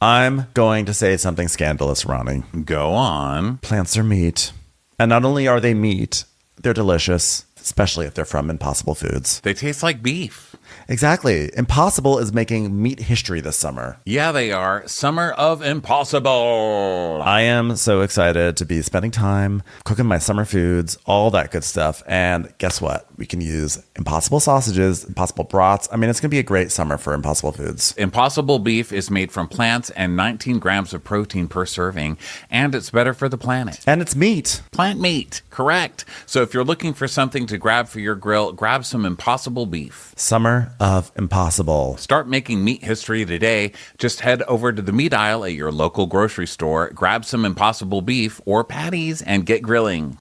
I'm going to say something scandalous, Ronnie. Go on. Plants are meat. And not only are they meat, they're delicious, especially if they're from Impossible Foods. They taste like beef. Exactly. Impossible is making meat history this summer. Yeah, they are. Summer of Impossible. I am so excited to be spending time cooking my summer foods, all that good stuff. And guess what? We can use Impossible sausages, Impossible brats. I mean, it's going to be a great summer for Impossible Foods. Impossible beef is made from plants and 19 grams of protein per serving, and it's better for the planet. And it's meat. Plant meat, correct. So if you're looking for something to grab for your grill, grab some Impossible beef. Summer of Impossible. Start making meat history today. Just head over to the meat aisle at your local grocery store, grab some Impossible beef or patties, and get grilling.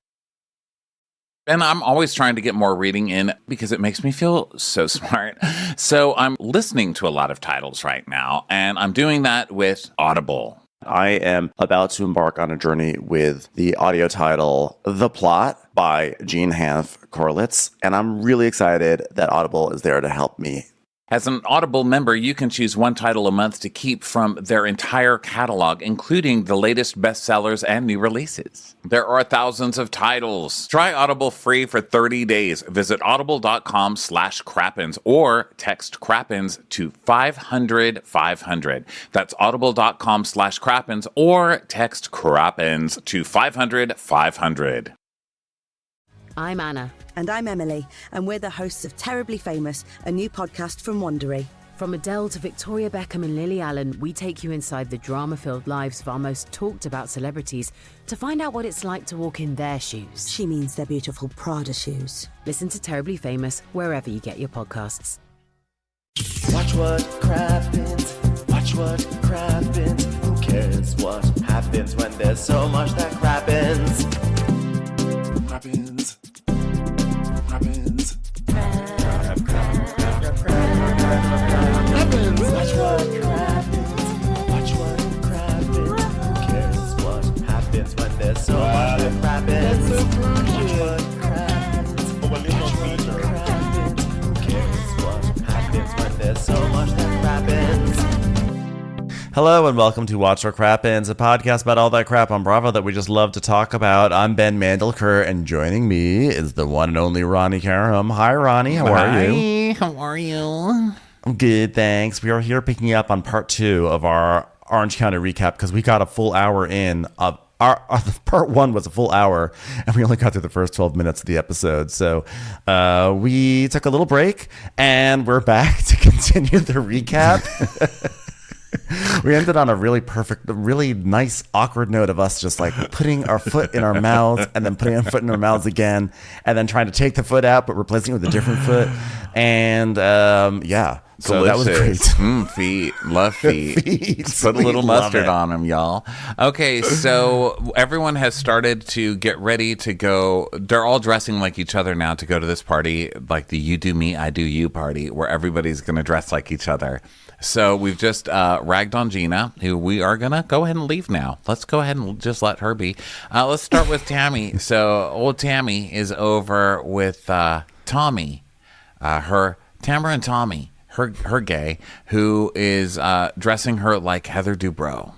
And I'm always trying to get more reading in because it makes me feel so smart. So I'm listening to a lot of titles right now, and I'm doing that with Audible. I am about to embark on a journey with the audio title The Plot by Jean Hanff Corlitz, and I'm really excited that Audible is there to help me. As an Audible member, you can choose one title a month to keep from their entire catalog, including the latest bestsellers and new releases. There are thousands of titles. Try Audible free for 30 days. Visit audible.com/crappens or text crappens to 500-500. That's audible.com/crappens or text crappens to 500-500. I'm Anna. And I'm Emily, and we're the hosts of Terribly Famous, a new podcast from Wondery. From Adele to Victoria Beckham and Lily Allen, we take you inside the drama-filled lives of our most talked-about celebrities to find out what it's like to walk in their shoes. She means their beautiful Prada shoes. Listen to Terribly Famous wherever you get your podcasts. Watch what crappens, watch what crappens. Who cares what happens when there's so much that crappens? Crappens. Crappens. Crappens. Watch what crappens. Watch what crappens. Who cares what happens when there's so much that crappens? Watch what crappens. Watch what crappens. Who cares what happens when there's so much that crappens? Hello and welcome to Watch What Crappens, a podcast about all that crap on Bravo that we just love to talk about. I'm Ben Mandelker, and joining me is the one and only Ronnie Karam. Hi, Ronnie. How are you? How are you? I'm good, thanks. We are here picking up on part 2 of our Orange County recap because we got a full hour in of our part 1 was a full hour, and we only got through the first 12 minutes of the episode. So we took a little break, and we're back to continue the recap. We ended on a really perfect, really nice, awkward note of us just like putting our foot in our mouths and then putting our foot in our mouths again and then trying to take the foot out but replacing it with a different foot. And yeah, so that was great. Feet. Love feet. Put a little mustard on them, y'all. Okay, so everyone has started to get ready to go. They're all dressing like each other now to go to this party, like the You Do Me, I Do You party, where everybody's going to dress like each other. So we've just ragged on Gina, who we are going to go ahead and leave now. Let's go ahead and just let her be. Let's start with Tammy. So old Tammy is over with Tommy, Tamara and Tommy, her gay, who is dressing her like Heather Dubrow.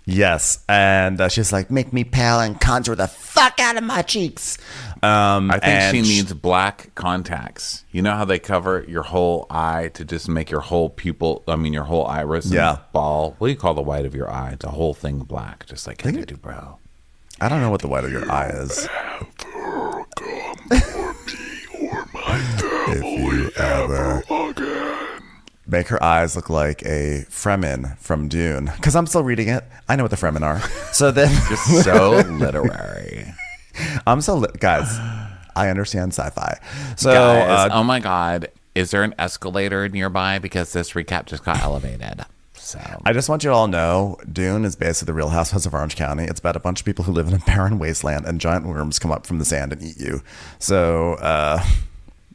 Yes, and she's like, make me pale and conjure the fuck out of my cheeks. I think she needs black contacts. You know how they cover your whole eye to just make your whole pupil, your whole iris and ball. What do you call the white of your eye? The whole thing black, just like Heather Dubrow. I don't know what the white of your eye is. If you ever make her eyes look like a Fremen from Dune. Because I'm still reading it. I know what the Fremen are. So then... Just so literary. Guys, I understand sci-fi. So, guys, oh my God. Is there an escalator nearby? Because this recap just got elevated. So I just want you all to know, Dune is basically the Real Housewives of Orange County. It's about a bunch of people who live in a barren wasteland and giant worms come up from the sand and eat you. So,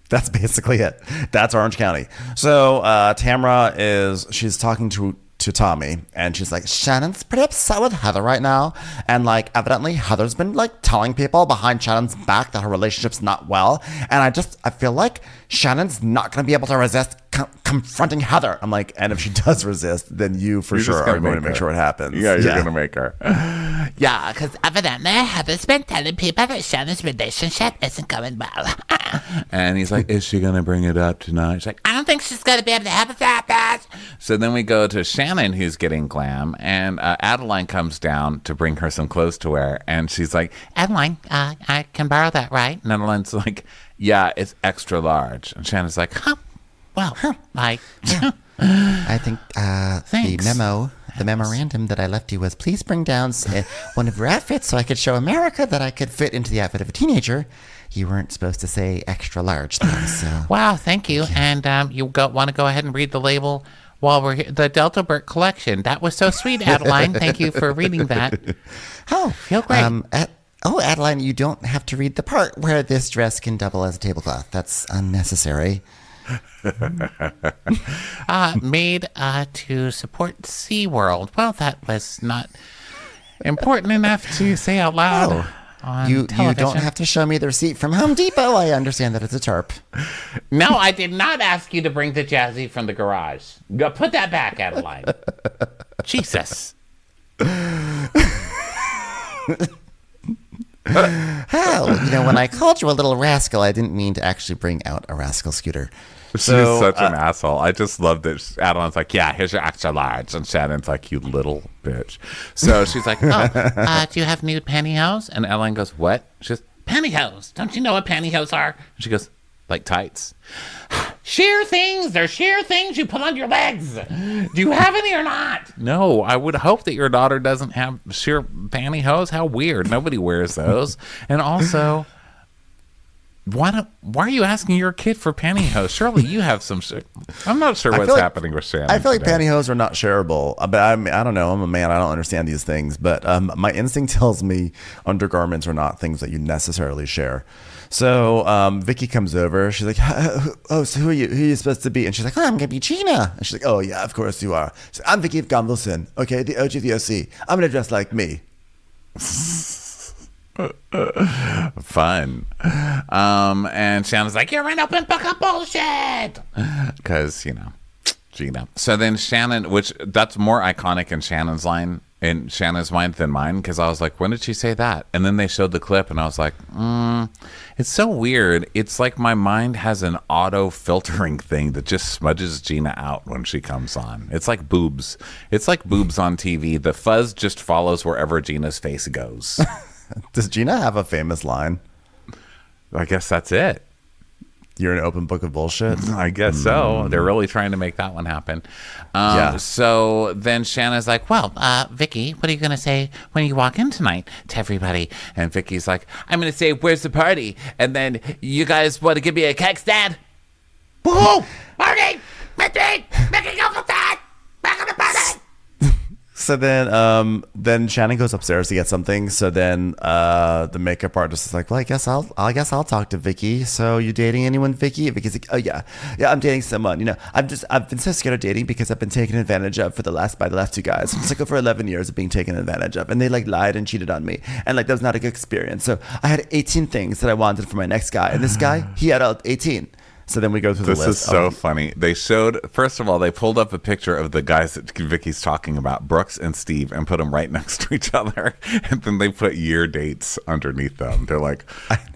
that's basically it. That's Orange County. So Tamara she's talking to Tommy, and she's like, Shannon's pretty upset with Heather right now, and like evidently Heather's been like telling people behind Shannon's back that her relationship's not well, and I feel like Shannon's not going to be able to resist confronting Heather. I'm like, and if she does resist, then you for sure are going to make sure it happens. Yeah, you're going to make her. Yeah, because evidently Heather's been telling people that Shannon's relationship isn't going well. And he's like, is she going to bring it up tonight? She's like, I don't think she's going to be able to have it that bad. so then we go to Shannon, who's getting glam, and Adeline comes down to bring her some clothes to wear. And she's like, Adeline, I can borrow that, right? and Adeline's like, yeah, it's extra large. And Shannon's like, huh? Well, like, I think Thanks. the memorandum that I left you was, please bring down one of your outfits so I could show America that I could fit into the outfit of a teenager. You weren't supposed to say extra large, though, so. wow, thank you. And you want to go ahead and read the label while we're here. The Deltabert collection. That was so sweet, Adeline. Thank you for reading that. Oh, Feel great. Adeline, you don't have to read the part where this dress can double as a tablecloth. That's unnecessary. Made to support SeaWorld. Well, that was not important enough to say out loud. On You television. don't have to show me the receipt from Home Depot. I understand that it's a tarp. No, I did not ask you to bring the jazzy from the garage. Go put that back, Adeline. Jesus. Hell, when I called you a little rascal, I didn't mean to actually bring out a rascal scooter. she's such an asshole. I just love that Adeline's like, yeah, here's your extra large. And Shannon's like, you little bitch. So she's like, Oh, do you have nude pantyhose? and Adeline goes, what? She's Pantyhose. Don't you know what pantyhose are? she goes, like tights. Sheer things. They're sheer things you put on your legs. Do you have any or not? No, I would hope that your daughter doesn't have sheer pantyhose. How weird. Nobody wears those. And also, why are you asking your kid for pantyhose? Surely you have some shit. I'm not sure what's happening with Shannon. I feel like today. pantyhose are not shareable, but I don't know. I'm a man. I don't understand these things, but my instinct tells me undergarments are not things that you necessarily share. So Vicky comes over. She's like, oh, so who are you supposed to be? And she's like, oh, I'm going to be Gina. And she's like, oh, yeah, of course you are. She's like, I'm Vicky Gunvalson. Okay, the OG of the OC. I'm going to dress like me. Fun. And Shannon's like, You're an open book of bullshit. because, Gina. So then Shannon, which that's more iconic in Shannon's line, in Shannon's mind than mine, because I was like, when did she say that? And then they showed the clip and I was like, it's so weird. It's like my mind has an auto filtering thing that just smudges Gina out when she comes on. It's like boobs. It's like boobs on TV. The fuzz just follows wherever Gina's face goes. Does Gina have a famous line? I guess that's it. You're an open book of bullshit? I guess so. They're really trying to make that one happen. Yeah. So then Shannon's like, Well, Vicky, what are you going to say when you walk in tonight to everybody? and Vicky's like, I'm going to say, where's the party? And then you guys want to give me a keg stand? Woohoo! Party! Vicky! Vicky, go for that! Back on the party! So then Shannon goes upstairs to get something. So then the makeup artist is like, well, I guess I'll talk to Vicky. So you dating anyone, Vicky? Vicky's like, oh yeah, I'm dating someone. I've been so scared of dating because I've been taken advantage of by the last two guys. It's like over 11 years of being taken advantage of, and they like lied and cheated on me, and like that was not a good experience. So I had 18 things that I wanted for my next guy, and this guy, he had 18. So then we go through the list. This is so funny. They showed, first of all, they pulled up a picture of the guys that Vicky's talking about, Brooks and Steve, and put them right next to each other. And then they put year dates underneath them. They're like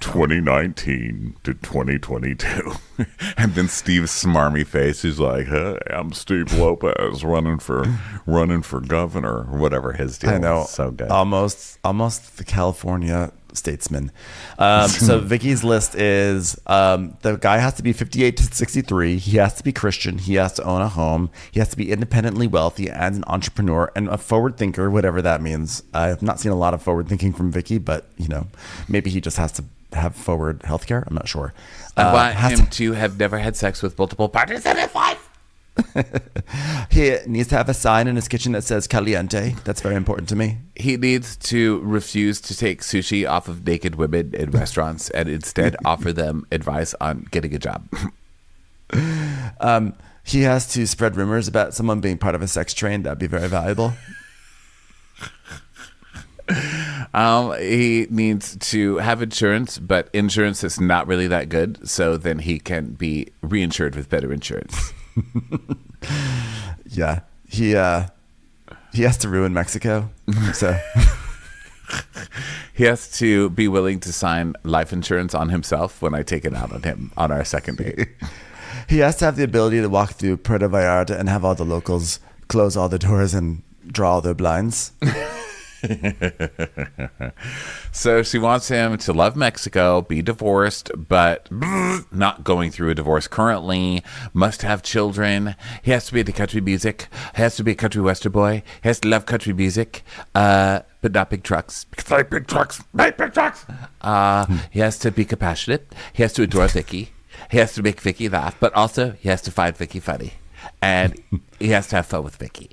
2019 to 2022. And then Steve's smarmy face, he's like, hey, I'm Steve Lopez running for governor, or whatever his deal I know. is. So good. Almost the California statesman. So Vicky's list is the guy has to be 58 to 63. He has to be Christian. He has to own a home. He has to be independently wealthy and an entrepreneur and a forward thinker, whatever that means. I've not seen a lot of forward thinking from Vicky, but maybe he just has to have forward healthcare. I'm not sure. I want him to have never had sex with multiple partners in his life. He needs to have a sign in his kitchen that says caliente. That's very important to me. He needs to refuse to take sushi off of naked women in restaurants and instead offer them advice on getting a job. He has to spread rumors about someone being part of a sex train. That'd be very valuable. He needs to have insurance, but insurance is not really that good. So then he can be reinsured with better insurance. Yeah. He has to ruin Mexico. So He has to be willing to sign life insurance on himself when I take it out on him on our second date. he has to have the ability to walk through Puerto Vallarta and have all the locals close all the doors and draw all their blinds. So she wants him to love Mexico, be divorced, but not going through a divorce currently, must have children. He has to be into country music. He has to be a country western boy. He has to love country music, but not big trucks. Because I like big trucks. Make big trucks. He has to be compassionate. He has to adore Vicky. He has to make Vicky laugh, but also he has to find Vicky funny. And he has to have fun with Vicky.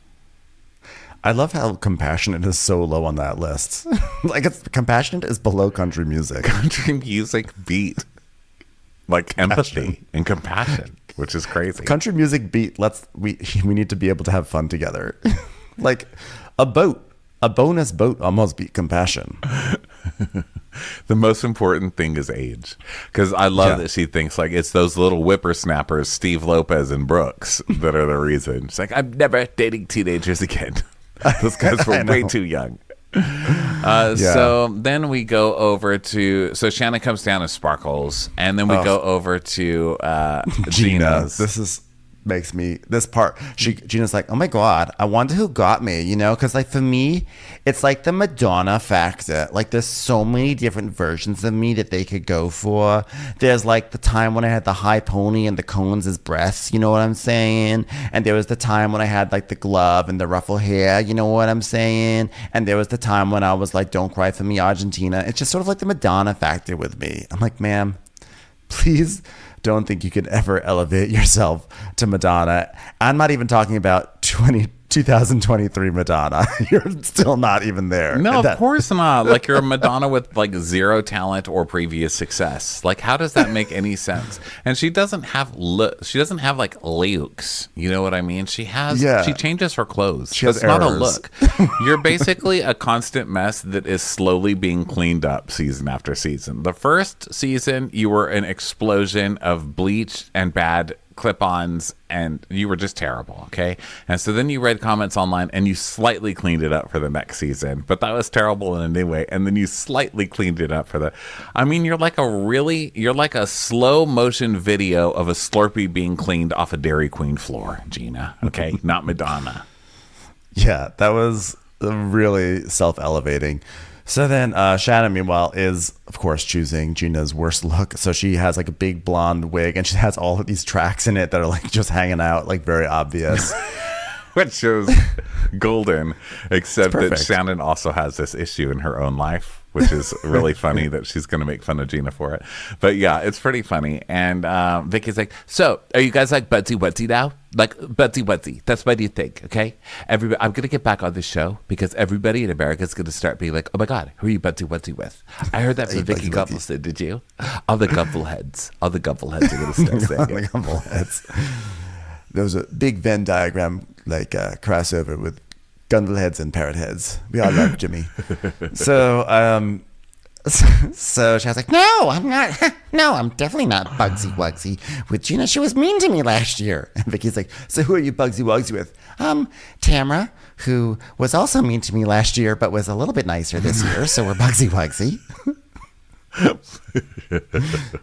I love how compassionate is so low on that list. Like, it's compassionate is below country music. Country music beat like empathy and compassion, which is crazy. Country music beat. We need to be able to have fun together. Like a bonus boat almost beat compassion. The most important thing is age, because I love that she thinks like it's those little whippersnappers, Steve Lopez and Brooks, that are the reason. She's like, I'm never dating teenagers again. Those guys were way too young. So then we go over to, so Shannon comes down as Sparkles, and then we go over to Gina's. Gina's like, oh my God, I wonder who got me, you know? Because like for me, it's like the Madonna factor. Like there's so many different versions of me that they could go for. There's like the time when I had the high pony and the cones as breasts, you know what I'm saying? And there was the time when I had like the glove and the ruffle hair, you know what I'm saying? And there was the time when I was like, don't cry for me, Argentina. It's just sort of like the Madonna factor with me. I'm like, ma'am, please don't think you could ever elevate yourself to Madonna. I'm not even talking about 2023 Madonna. You're still not even there. No, of course not. Like you're a Madonna with like zero talent or previous success. Like how does that make any sense? And she doesn't have she doesn't have like looks. You know what I mean? She has. She changes her clothes. That's not a look. You're basically a constant mess that is slowly being cleaned up season after season. The first season, you were an explosion of bleach and bad clip-ons, and you were just terrible, okay? And so then you read comments online and you slightly cleaned it up for the next season, but that was terrible in a new way. And then you slightly cleaned it up for the, I mean, you're like a slow motion video of a Slurpee being cleaned off a Dairy Queen floor, Gina, okay? Not Madonna. Yeah, that was really self-elevating. So then Shannon, meanwhile, is, of course, choosing Gina's worst look. So she has like a big blonde wig, and she has all of these tracks in it that are like just hanging out, like very obvious. Which shows golden, except that Shannon also has this issue in her own life, which is really funny that she's going to make fun of Gina for it. But yeah, it's pretty funny. And Vicky's like, so are you guys like Budsy Wudsy now? Like Budsy Wudsy. That's what you think, okay? Everybody, I'm going to get back on this show because everybody in America is going to start being like, oh my God, who are you Budsy Wudsy with? I heard that from Vicky Guffelston, did you? All the Guffleheads. All the Guffleheads are going to start saying it. Guffleheads. There was a big Venn diagram, like crossover with Gunville heads and parrot heads. We all love Jimmy. So she was like, no, I'm not. No, I'm definitely not Bugsy Wugsy with Gina. She was mean to me last year. And Vicky's like, so who are you Bugsy Wugsy with? Tamara, who was also mean to me last year, but was a little bit nicer this year. So we're Bugsy Wugsy.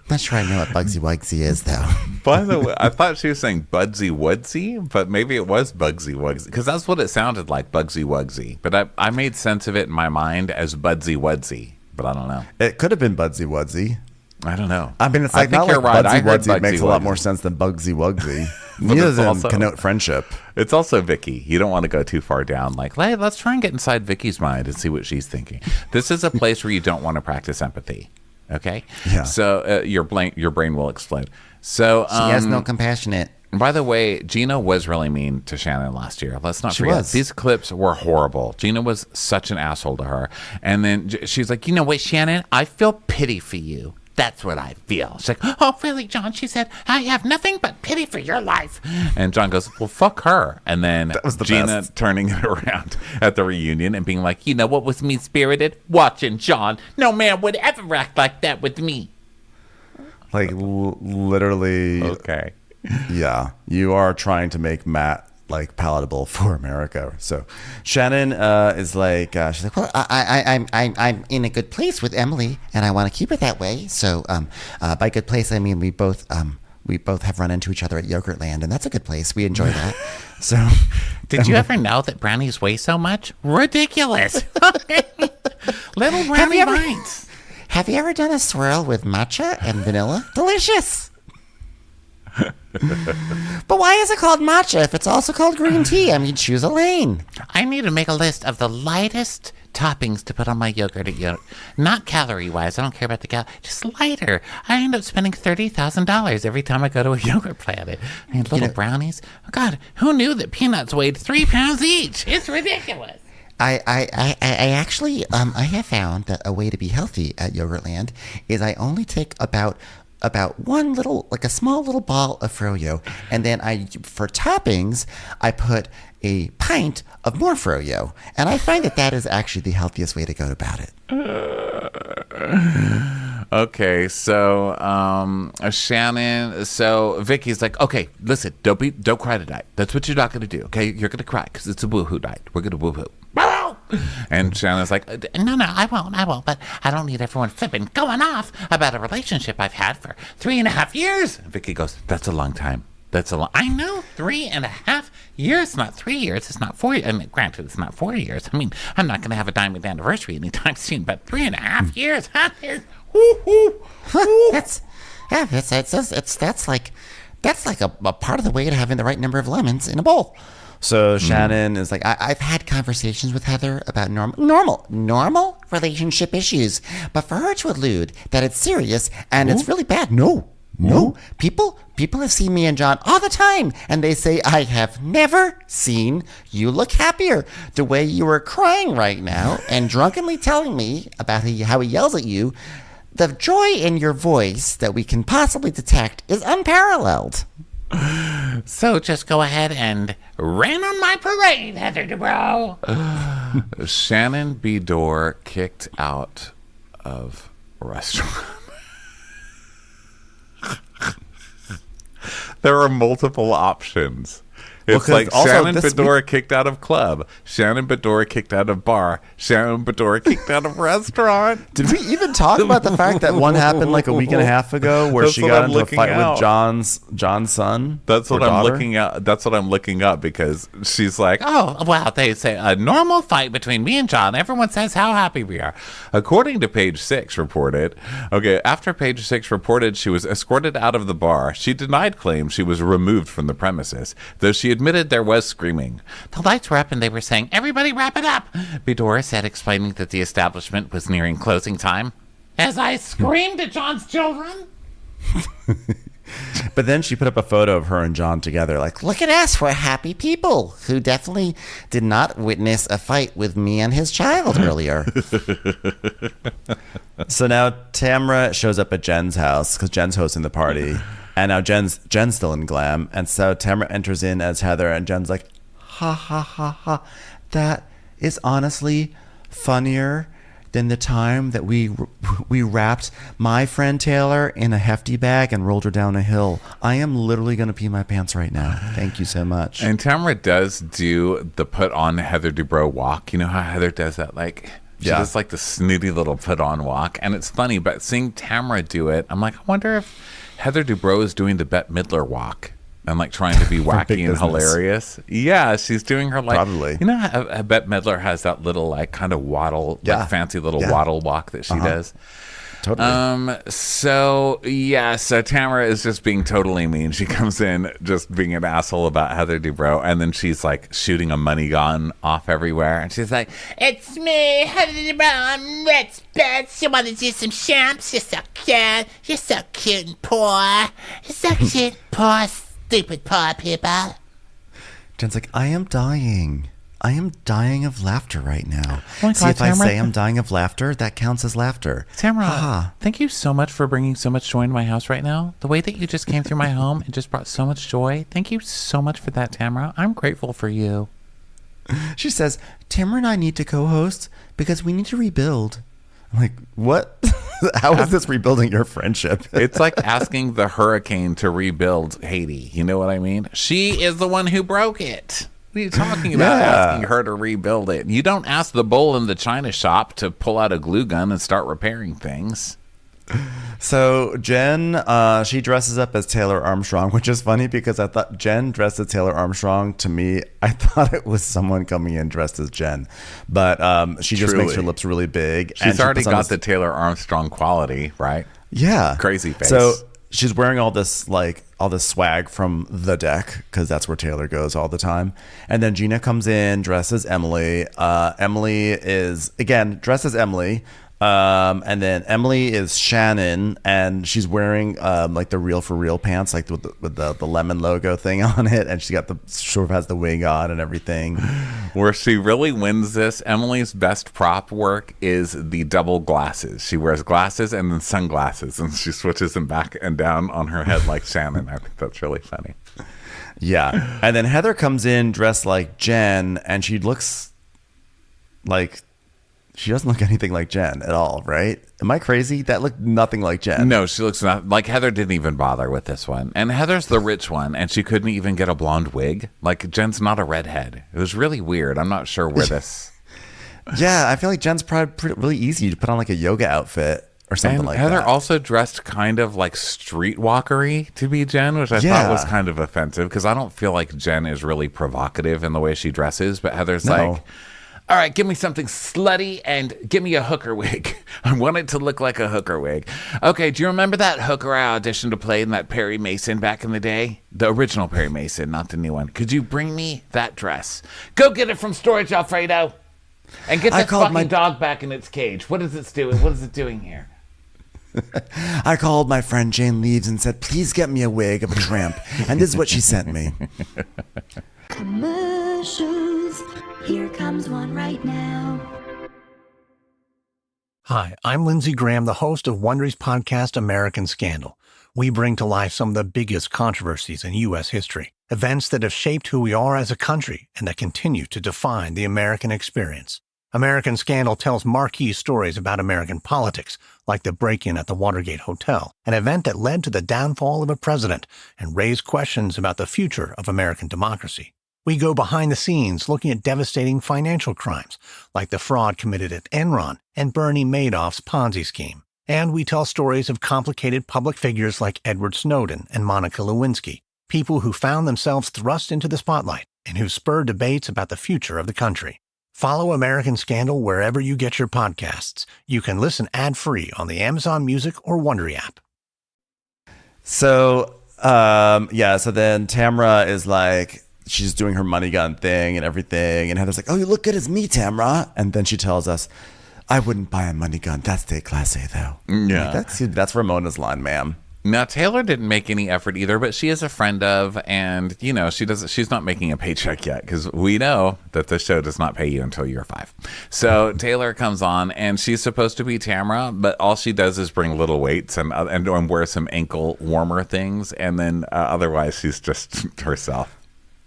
Not sure I know what Bugsy Wugsy is, though. By the way, I thought she was saying Budsy Woodsy, but maybe it was Bugsy Wugsy, because that's what it sounded like, Bugsy Wugsy. But I made sense of it in my mind as Budsy Woodsy, but I don't know. It could have been Budsy Wudsy. I don't know. I mean, it's like not like right. Budsy Wudsy makes a lot more sense than Bugsy Wugsy. Neither of them connote friendship. It's also Vicky. You don't want to go too far down. Like, hey, let's try and get inside Vicky's mind and see what she's thinking. This is a place where you don't want to practice empathy. Okay? Yeah. So your brain will explode. So she has no compassionate. By the way, Gina was really mean to Shannon last year. Let's not forget. These clips were horrible. Gina was such an asshole to her. And then she's like, you know what, Shannon? I feel pity for you. That's what I feel. She's like, oh, really, John? She said, I have nothing but pity for your life. And John goes, well, fuck her. And then Gina best. Turning it around at the reunion and being like, you know what was mean-spirited? Watching John. No man would ever act like that with me. Like, literally. Okay. Yeah, you are trying to make Matt like palatable for America. So Shannon is like, she's like, Well, I'm in a good place with Emily, and I want to keep it that way. So, by good place, I mean we both have run into each other at Yogurtland, and that's a good place. We enjoy that. So, Did you ever know that brownies weigh so much? Ridiculous. Little brownie bites. have you ever done a swirl with matcha and vanilla? Delicious. But why is it called matcha if it's also called green tea? I mean, choose a lane. I need to make a list of the lightest toppings to put on my yogurt. Not calorie-wise. I don't care about the just lighter. I end up spending $30,000 every time I go to a yogurt planet. I mean, little brownies. Oh, God, who knew that peanuts weighed 3 pounds each? It's ridiculous. I actually I have found that a way to be healthy at Yogurtland is I only take about one little, like a small little ball of froyo, and then for toppings I put a pint of more froyo, and I find that is actually the healthiest way to go about it. Okay, so Shannon, so Vicky's like, okay, listen, don't cry tonight. That's what you're not gonna do. Okay, you're gonna cry because it's a woohoo night. We're gonna woohoo. And Shannon's like, No, I won't, but I don't need everyone flipping, going off about a relationship I've had for 3.5 years. and Vicky goes, that's a long time. I know, 3.5 years, not 3 years. It's not 4 years. I mean, granted, it's not 4 years. I mean, I'm not going to have a diamond anniversary anytime soon, but 3.5 years, huh? That's like a part of the way to having the right number of lemons in a bowl. So Shannon is like, I've had conversations with Heather about normal relationship issues, but for her to allude that it's serious and it's really bad, no. People have seen me and John all the time, and they say, I have never seen you look happier. The way you are crying right now and drunkenly telling me about how he yells at you, the joy in your voice that we can possibly detect is unparalleled. So just go ahead and rain on my parade, Heather Dubrow. Shannon Beador kicked out of a restaurant. There are multiple options. It's like Shannon Beador kicked out of club, Shannon Beador kicked out of bar, Shannon Beador kicked out of restaurant. Did we even talk about the fact that one happened like a week and a half ago where she got into a fight with John's son? That's what I'm looking at. That's what I'm looking up because she's like, Oh, wow, they say a normal fight between me and John. Everyone says how happy we are. according to Page 6 reported, after Page 6 reported she was escorted out of the bar, she denied claims she was removed from the premises, though she admitted there was screaming. The lights were up and they were saying, everybody wrap it up, Beador said, explaining that the establishment was nearing closing time. As I screamed at John's children. But then she put up a photo of her and John together, like, Look at us, we're happy people who definitely did not witness a fight with me and his child earlier. So now Tamra shows up at Jen's house because Jen's hosting the party. And now Jen's still in glam. And so Tamra enters in as Heather, and Jen's like, ha, ha, ha, ha. That is honestly funnier than the time that we wrapped my friend Taylor in a hefty bag and rolled her down a hill. I am literally going to pee my pants right now. Thank you so much. And Tamra does do the put on Heather Dubrow walk. You know how Heather does that? Like, she does like the snooty little put on walk. And it's funny, but seeing Tamra do it, I'm like, I wonder if Heather Dubrow is doing the Bette Midler walk and like trying to be wacky and hilarious. Yeah, she's doing her like, probably. You know how Bette Midler has that little like kind of waddle, like fancy little waddle walk that she does. Totally. So Tamara is just being totally mean. She comes in just being an asshole about Heather Dubrow, and then she's like shooting a money gun off everywhere, and she's like, It's me, Heather Dubrow. I'm Ritz Bits. You want to do some champs? You're so cute. You're so cute and poor. You're so cute, poor, stupid poor people. Jen's like, I am dying of laughter right now. Oh my See, God, if I Tamara. say I'm dying of laughter, that counts as laughter. Tamara, thank you so much for bringing so much joy into my house right now. The way that you just came through my home and just brought so much joy. Thank you so much for that, Tamara. I'm grateful for you. She says, Tamara and I need to co-host because we need to rebuild. I'm like, what? How is this rebuilding your friendship? It's like asking the hurricane to rebuild Haiti. You know what I mean? She is the one who broke it. What are you talking about asking her to rebuild it? You don't ask the bull in the china shop to pull out a glue gun and start repairing things. So Jen, she dresses up as Taylor Armstrong, which is funny because I thought Jen dressed as Taylor Armstrong. To me, I thought it was someone coming in dressed as Jen, but she just makes her lips really big. She's already got the Taylor Armstrong quality, right? Yeah, crazy face. So she's wearing all this swag from the deck because that's where Taylor goes all the time. And then Gina comes in dressed as Emily. Emily is again dressed as Emily. And then Emily is Shannon, and she's wearing like the Real for Real pants, like with the lemon logo thing on it, and she got sort of has the wig on and everything. Where she really wins this, Emily's best prop work is the double glasses. She wears glasses and then sunglasses, and she switches them back and down on her head like Shannon. I think that's really funny. Yeah, and then Heather comes in dressed like Jen, and she looks like. She doesn't look anything like Jen at all, right? Am I crazy? That looked nothing like Jen. No, she looks not like Heather. Didn't even bother with this one. And Heather's the rich one, and she couldn't even get a blonde wig. Like Jen's not a redhead. It was really weird. I'm not sure where this. Yeah, I feel like Jen's probably really easy to put on like a yoga outfit or something like Heather that. Heather also dressed kind of like streetwalkery to be Jen, which I thought was kind of offensive because I don't feel like Jen is really provocative in the way she dresses, but Heather's like, all right, give me something slutty and give me a hooker wig. I want it to look like a hooker wig. Okay, do you remember that hooker I auditioned to play in that Perry Mason back in the day? The original Perry Mason, not the new one. Could you bring me that dress? Go get it from storage, Alfredo. And get that fucking dog back in its cage. What is it doing? What is it doing here? I called my friend Jane Leaves and said, please get me a wig of a tramp. And this is what she sent me. Commercials. Here comes one right now. Hi, I'm Lindsey Graham, the host of Wondery's podcast, American Scandal. We bring to life some of the biggest controversies in U.S. history, events that have shaped who we are as a country and that continue to define the American experience. American Scandal tells marquee stories about American politics, like the break-in at the Watergate Hotel, an event that led to the downfall of a president and raised questions about the future of American democracy. We go behind the scenes looking at devastating financial crimes, like the fraud committed at Enron and Bernie Madoff's Ponzi scheme. And we tell stories of complicated public figures like Edward Snowden and Monica Lewinsky, people who found themselves thrust into the spotlight and who spurred debates about the future of the country. Follow American Scandal wherever you get your podcasts. You can listen ad-free on the Amazon Music or Wondery app. So, so then Tamra is like, she's doing her money gun thing and everything. And Heather's like, oh, you look good as me, Tamra. And then she tells us, I wouldn't buy a money gun. That's déclassé, though. Yeah. Like, that's Ramona's line, ma'am. Now, Taylor didn't make any effort either, but she is a friend of, and, you know, she's not making a paycheck yet because we know that the show does not pay you until you're 5. So Taylor comes on, and she's supposed to be Tamra, but all she does is bring little weights and wear some ankle warmer things, and then otherwise she's just herself.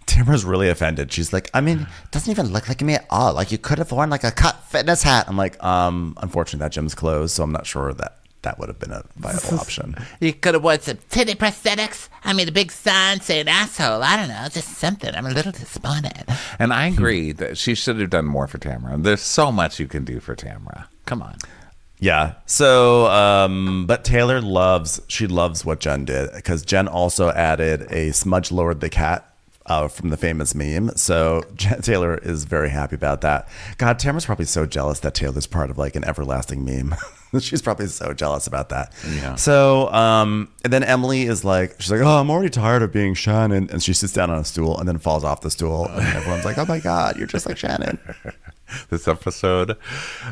Tamara's really offended. She's like, I mean, it doesn't even look like me at all. Like, you could have worn like a cut fitness hat. I'm like, unfortunately, that gym's closed, so I'm not sure that would have been a viable option. You could have worn some titty prosthetics. I mean, a big sign saying asshole. I don't know, just something. I'm a little disappointed. And I agree that she should have done more for Tamara. There's so much you can do for Tamara. Come on. Yeah. So, but Taylor loves what Jen did because Jen also added a smudge lowered the cat from the famous meme. So Taylor is very happy about that. God, Tamara's probably so jealous that Taylor's part of like an everlasting meme. She's probably so jealous about that. Yeah. So, and then Emily is like, she's like, oh, I'm already tired of being Shannon. And she sits down on a stool and then falls off the stool. And everyone's like, oh my God, you're just like Shannon. This episode,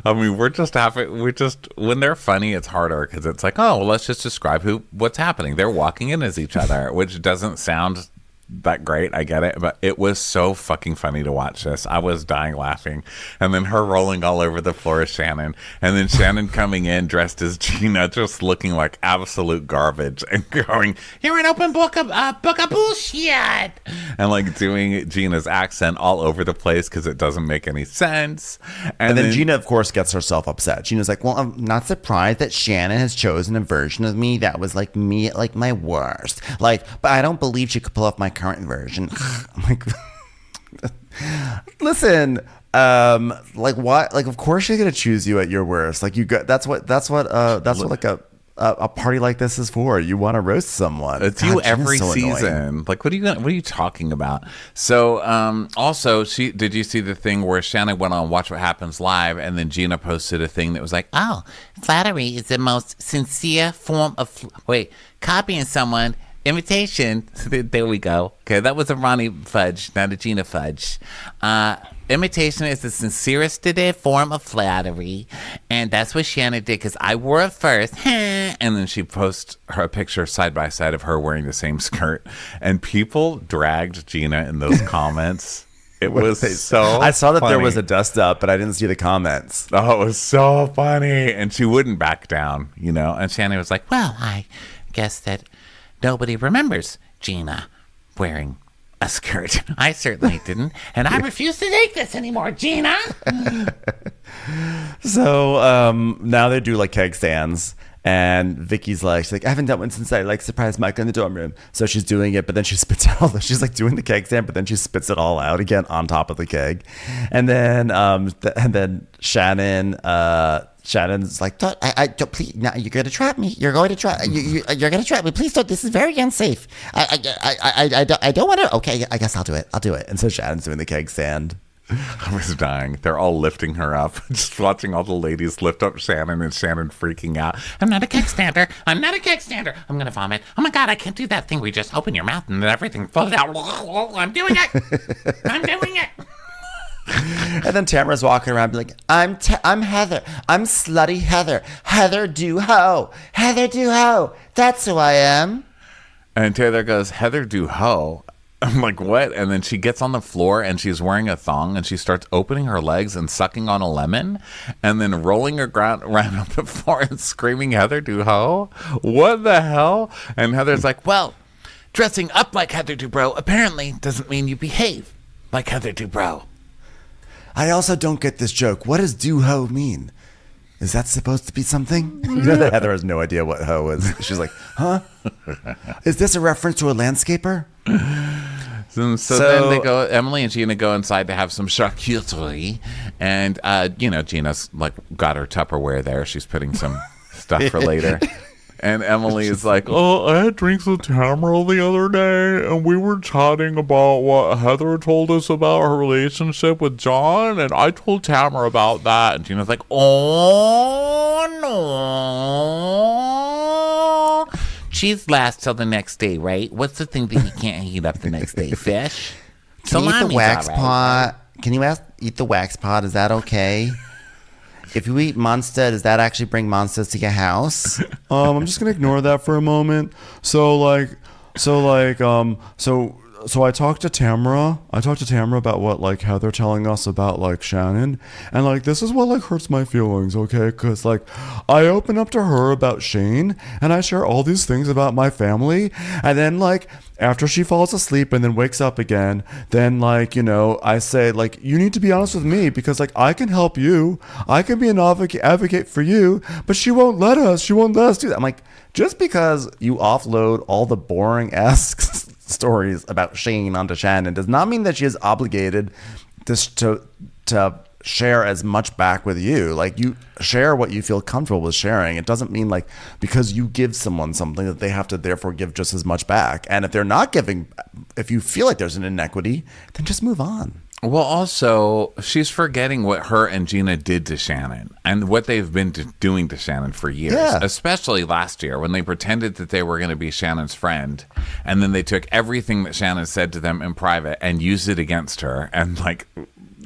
I mean, when they're funny, it's harder because it's like, oh, well, let's just describe what's happening. They're walking in as each other, which doesn't sound that great. I get it. But it was so fucking funny to watch this. I was dying laughing. And then her rolling all over the floor as Shannon. And then Shannon coming in dressed as Gina, just looking like absolute garbage and going, "You're an open book of bullshit." And like doing Gina's accent all over the place because it doesn't make any sense. And then Gina, of course, gets herself upset. Gina's like, "Well, I'm not surprised that Shannon has chosen a version of me that was like me at like my worst. Like, but I don't believe she could pull off my current version." I'm like, listen, like what? Like, of course she's gonna choose you at your worst. Like, you got that's what like a party like this is for. You want to roast someone. It's you every season. Like, what are you talking about? So, also, did you see the thing where Shannon went on Watch What Happens Live, and then Gina posted a thing that was like, Oh, flattery is the most sincere form of copying someone. Imitation. There we go. Okay, that was a Ronnie Fudge, not a Gina Fudge. Imitation is the sincerest form of flattery, and that's what Shannon did, because I wore it first, and then she posted her picture side by side of her wearing the same skirt, and people dragged Gina in those comments. It was so I saw that funny. there was a dust up, but I didn't see the comments. Oh, it was so funny, and she wouldn't back down, and Shannon was like, well, I guess that nobody remembers Gina wearing a skirt. I certainly didn't. And I refuse to take this anymore, Gina. So now they do like keg stands. And Vicky's she's like, I haven't done one since I surprised Michael in the dorm room. So she's doing it, but then she spits it all. She's like doing the keg stand, but then she spits it all out again on top of the keg. And then Shannon's like, I don't, please, no, you're going to trap me. You're going to trap me. Please don't. This is very unsafe. I don't want to. Okay, I guess I'll do it. And so Shannon's doing the keg stand. I was dying. They're all lifting her up. Just watching all the ladies lift up Shannon and Shannon freaking out. I'm not a keg stander. I'm going to vomit. Oh my God, I can't do that thing where you just open your mouth and then everything falls out. I'm doing it. And then Tamara's walking around be like, I'm Heather. I'm slutty Heather. Heather do ho. That's who I am. And Taylor goes, Heather do ho. I'm like, what? And then she gets on the floor and she's wearing a thong and she starts opening her legs and sucking on a lemon and then rolling her around on the floor and screaming, Heather do ho. What the hell? And Heather's like, well, dressing up like Heather Dubrow apparently doesn't mean you behave like Heather Dubrow. I also don't get this joke. What does do ho mean? Is that supposed to be something? You know that Heather has no idea what ho is. She's like, huh? Is this a reference to a landscaper? So then they go. Emily and Gina go inside to have some charcuterie, and Gina's like got her Tupperware there. She's putting some stuff for later. And Emily is like, oh, I had drinks with Tamara the other day, and we were chatting about what Heather told us about her relationship with John, and I told Tamara about that. And Gina's like, oh, no. Cheese lasts till the next day, right? What's the thing that you can't heat up the next day? Fish? Can you eat the wax pot? Can you eat the wax pot? Is that okay? If you eat Munstead, does that actually bring monsters to your house? I'm just gonna ignore that for a moment. So I talked to Tamara. About what Heather telling us about Shannon, and this is what hurts my feelings, okay? Because I open up to her about Shane, and I share all these things about my family, and then after she falls asleep and then wakes up again, then I say you need to be honest with me because I can help you. I can be an advocate for you, but she won't let us. She won't let us do that. I'm like, just because you offload all the boring ass stories about Shane onto Shannon does not mean that she is obligated to share as much back with you. You share what you feel comfortable with sharing. It doesn't mean because you give someone something that they have to therefore give just as much back. And if they're not giving, if you feel like there's an inequity, then just move on. Well, also, she's forgetting what her and Gina did to Shannon and what they've been doing to Shannon for years, especially last year when they pretended that they were going to be Shannon's friend. And then they took everything that Shannon said to them in private and used it against her and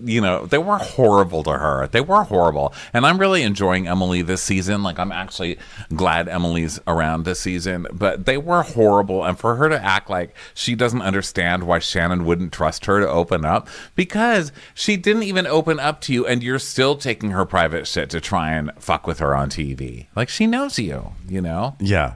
they were horrible to her. They were horrible. And I'm really enjoying Emily this season. Like, I'm actually glad Emily's around this season, but they were horrible. And for her to act like she doesn't understand why Shannon wouldn't trust her to open up, because she didn't even open up to you, and you're still taking her private shit to try and fuck with her on TV. Like, she knows you, Yeah.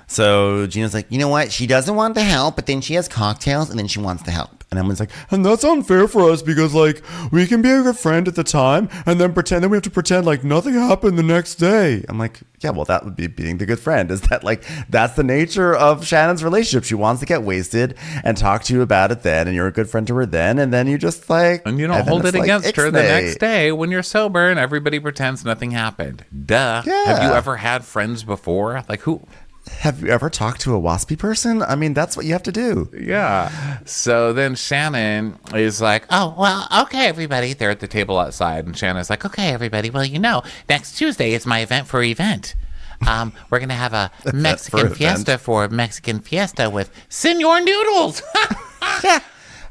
So Gina's like, You know what? She doesn't want to help, but then she has cocktails, and then she wants to help. and Emily's like, and that's unfair for us because, like, we can be a good friend at the time and then we have to pretend like nothing happened the next day. I'm like, yeah, well, that would be being the good friend. Is that, like, that's the nature of Shannon's relationship. She wants to get wasted and talk to you about it then, and you're a good friend to her then, and then you just, like... And you don't hold it against her the next day when you're sober and everybody pretends nothing happened. Duh. Yeah. Have you ever had friends before? Like, who... Have you ever talked to a waspy person? I mean, that's what you have to do. Yeah. So then Shannon is like, Oh, well, okay, everybody. they're at the table outside, and Shannon's like, Okay, everybody. Well, next Tuesday is my event for event. We're going to have a Mexican fiesta for Mexican fiesta with Senor Noodles. Yeah,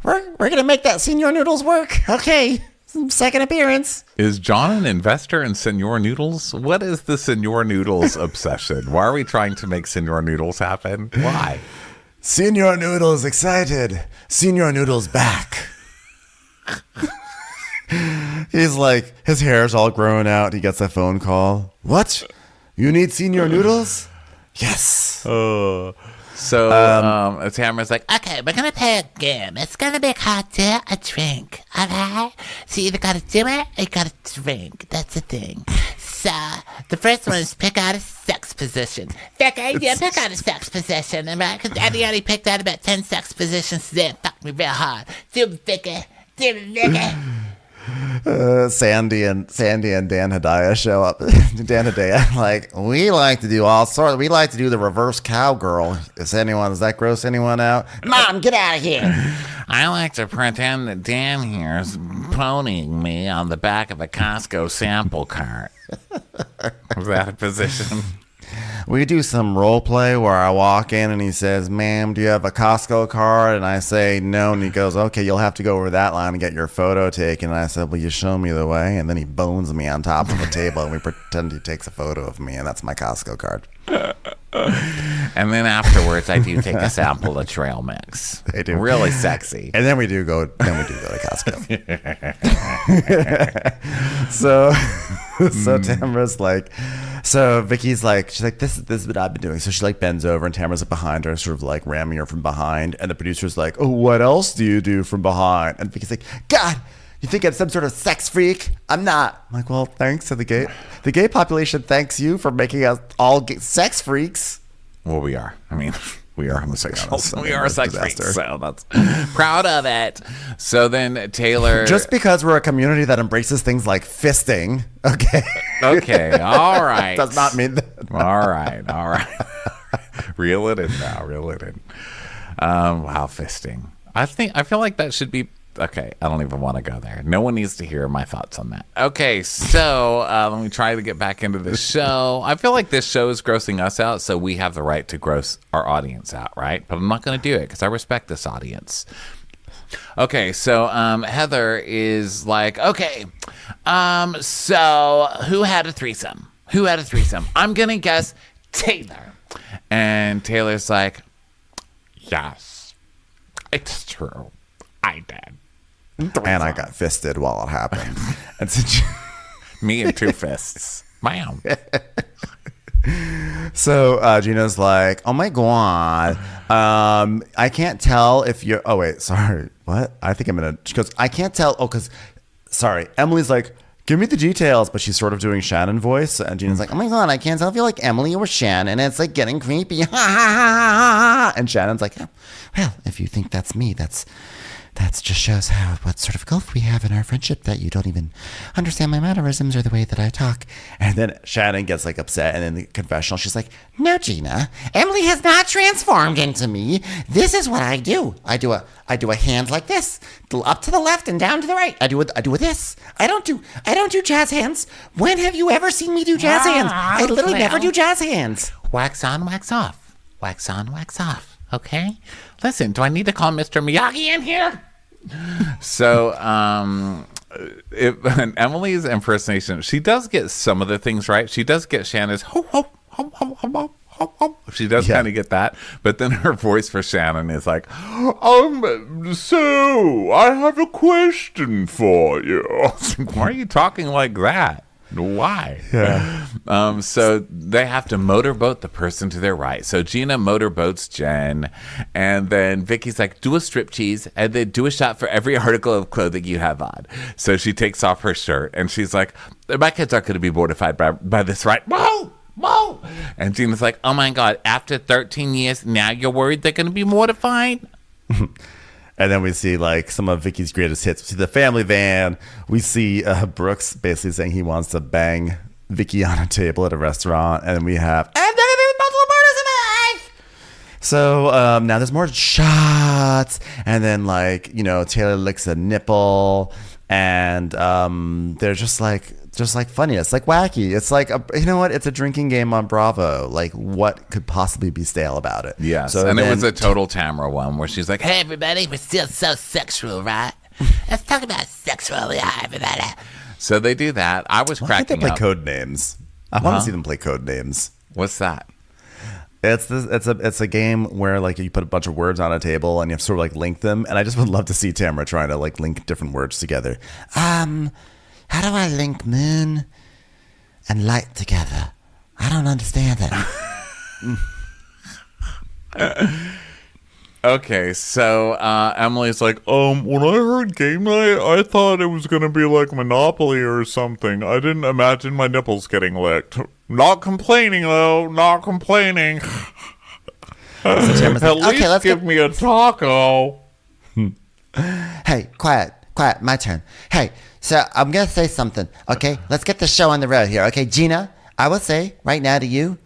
we're going to make that Senor Noodles work. Okay, second appearance. Is John an investor in Senor Noodles? What is the Senor Noodles obsession? Why are we trying to make Senor Noodles happen? Why? Senor Noodles excited. Senor Noodles back. He's like, his hair's all grown out. He gets a phone call. What? You need Senor Noodles? Yes. So Tamara's like, Okay, we're going to play a game. It's going to be a cocktail, a drink, okay? So you either got to do it or you got to drink. That's the thing. So the first one is pick out a sex position. Vicky, pick out a sex position, right? Because Eddie already picked out about 10 sex positions today and fucked me real hard. Do it, Vicky. Do it, Vicky. Sandy and Dan Hedaya show up. Dan Hedaya, like, we like to do all sorts. We like to do the reverse cowgirl. Is that gross anyone out? Mom, get out of here. I like to pretend that Dan here is ponying me on the back of a Costco sample cart. is that a position? We do some role play where I walk in and he says, ma'am, do you have a Costco card? And I say no. And he goes, okay, you'll have to go over that line and get your photo taken. And I said, will you show me the way? And then he bones me on top of the table and we pretend he takes a photo of me. And that's my Costco card. And then afterwards, I do take a sample of trail mix. They do. Really sexy. And then we do go to Costco. So Tamara's like, so Vicky's like, she's like, this is what I've been doing. So she like bends over and Tamara's like behind her, sort of like ramming her from behind. And the producer's like, oh, what else do you do from behind? And Vicky's like, God, you think I'm some sort of sex freak? I'm not. I'm like, well, thanks to the gay population thanks you for making us all sex freaks. Well, we are. I mean, we are homosexuals. honest, We are sex disaster. freaks. So that's proud of it. So then Taylor. Just because we're a community that embraces things like fisting, okay? Okay. All right. Does not mean that. All right. Reel it in now. Reel it in. Wow, fisting. I feel like that should be. Okay, I don't even want to go there. No one needs to hear my thoughts on that. Okay, so let me try to get back into the show. I feel like this show is grossing us out, so we have the right to gross our audience out, right? But I'm not going to do it because I respect this audience. Okay, so Heather is like, okay, so who had a threesome? I'm going to guess Taylor. And Taylor's like, yes, it's true. I did. And I got fisted while it happened. And so, Me and two fists. Bam. So Gina's like, oh my God. I can't tell if you're, oh wait, sorry. What? I think I'm going to, she goes, I can't tell. Oh, because, sorry. Emily's like, give me the details. But she's sort of doing Shannon voice. And Gina's like, oh my God, I can't tell if you're like Emily or Shannon. It's like getting creepy. Ha ha ha ha. And Shannon's like, oh, well, if you think that's me, that just shows what sort of gulf we have in our friendship that you don't even understand my mannerisms or the way that I talk. And then Shannon gets like upset, and in the confessional, she's like, no, Gina, Emily has not transformed into me. This is what I do. I do a hand like this, up to the left and down to the right. I do this. I don't do jazz hands. When have you ever seen me do jazz hands? I literally never do jazz hands. Wax on, wax off. Wax on, wax off. Okay? Listen, do I need to call Mr. Miyagi in here? So, Emily's impersonation, she does get some of the things right. She does get Shannon's ho ho ho ho ho ho. She does kind of get that, but then her voice for Shannon is like, so I have a question for you. Why are you talking like that? Why? Yeah. So they have to motorboat the person to their right. So Gina motorboats Jen, and then Vicky's like, do a striptease, and then do a shot for every article of clothing you have on. So she takes off her shirt, and she's like, my kids aren't going to be mortified by this, right? Whoa! Whoa! And Gina's like, oh my God, after 13 years, now you're worried they're going to be mortified? And then we see like some of Vicky's greatest hits. We see the family van. We see Brooks basically saying he wants to bang Vicky on a table at a restaurant. And then we have, and there are multiple murders in my life. So now there's more shots. And then like, Taylor licks a nipple. And they're just like funny. It's like wacky. It's like, it's a drinking game on Bravo. Like, what could possibly be stale about it? Yes. So and it was a total Tamara one where she's like, Hey, everybody, we're still so sexual, right? Let's talk about sexual, yeah, everybody. So they do that. I was I cracking think they play up. code names. I want to see them play code names. What's that? It's a game where like you put a bunch of words on a table and you have to sort of like link them. And I just would love to see Tamara trying to like link different words together. How do I link moon and light together? I don't understand that. Okay, so Emily's like, when I heard game night, I thought it was going to be like Monopoly or something. I didn't imagine my nipples getting licked. Not complaining, though. Not complaining. At least give me a taco. Hey, quiet, my turn. Hey, so I'm going to say something, okay? Let's get the show on the road here, okay? Gina, I will say right now to you,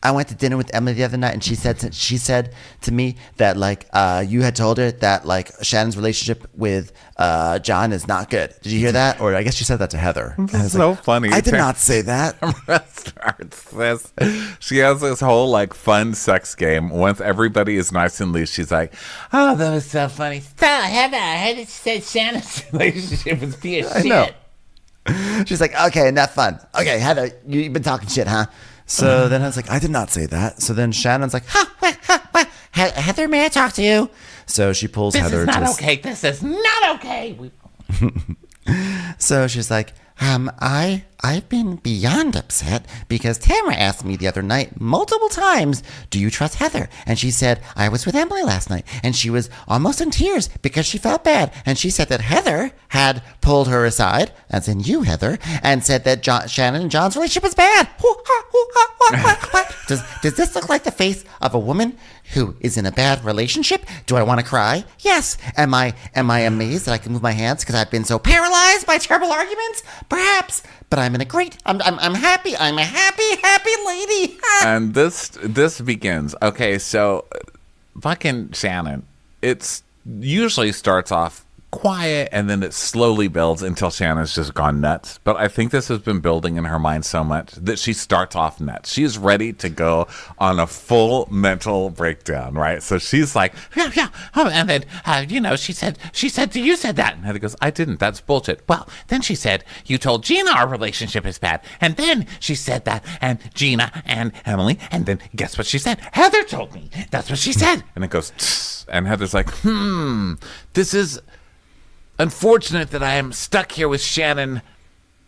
I went to dinner with Emily the other night, and she said to me that like you had told her that like Shannon's relationship with John is not good. Did you hear that? Or I guess she said that to Heather. That's so funny. I did not say that. She has this whole like fun sex game. Once everybody is nice and loose, she's like, Oh, that was so funny. So, Heather, I heard that you said Shannon's relationship was piece of shit. I know. She's like, okay, enough fun. Okay, Heather, you've been talking shit, huh? So then I was like, I did not say that. So then Shannon's like, Heather, may I talk to you? So she pulls This Heather. is not okay. This is not okay. So she's like, I've been beyond upset because Tamara asked me the other night multiple times, do you trust Heather? And she said, I was with Emily last night. And she was almost in tears because she felt bad. And she said that Heather had pulled her aside, as in you, Heather, and said that Shannon and John's relationship was bad. Does this look like the face of a woman who is in a bad relationship? Do I want to cry? Yes. Am I amazed that I can move my hands because I've been so paralyzed by terrible arguments? Perhaps. But I'm happy. I'm a happy lady. And this begins. Okay, so fucking Shannon, it's usually starts off quiet and then it slowly builds until Shannon's just gone nuts. But I think this has been building in her mind so much that she starts off nuts. She's ready to go on a full mental breakdown, right? So she's like, yeah. Oh, and then, she said, you said that. And Heather goes, I didn't. That's bullshit. Well, then she said, you told Gina our relationship is bad. And then she said that, and Gina and Emily, and then guess what she said? Heather told me. That's what she said. And it goes, tss, and Heather's like, this is unfortunate that I am stuck here with Shannon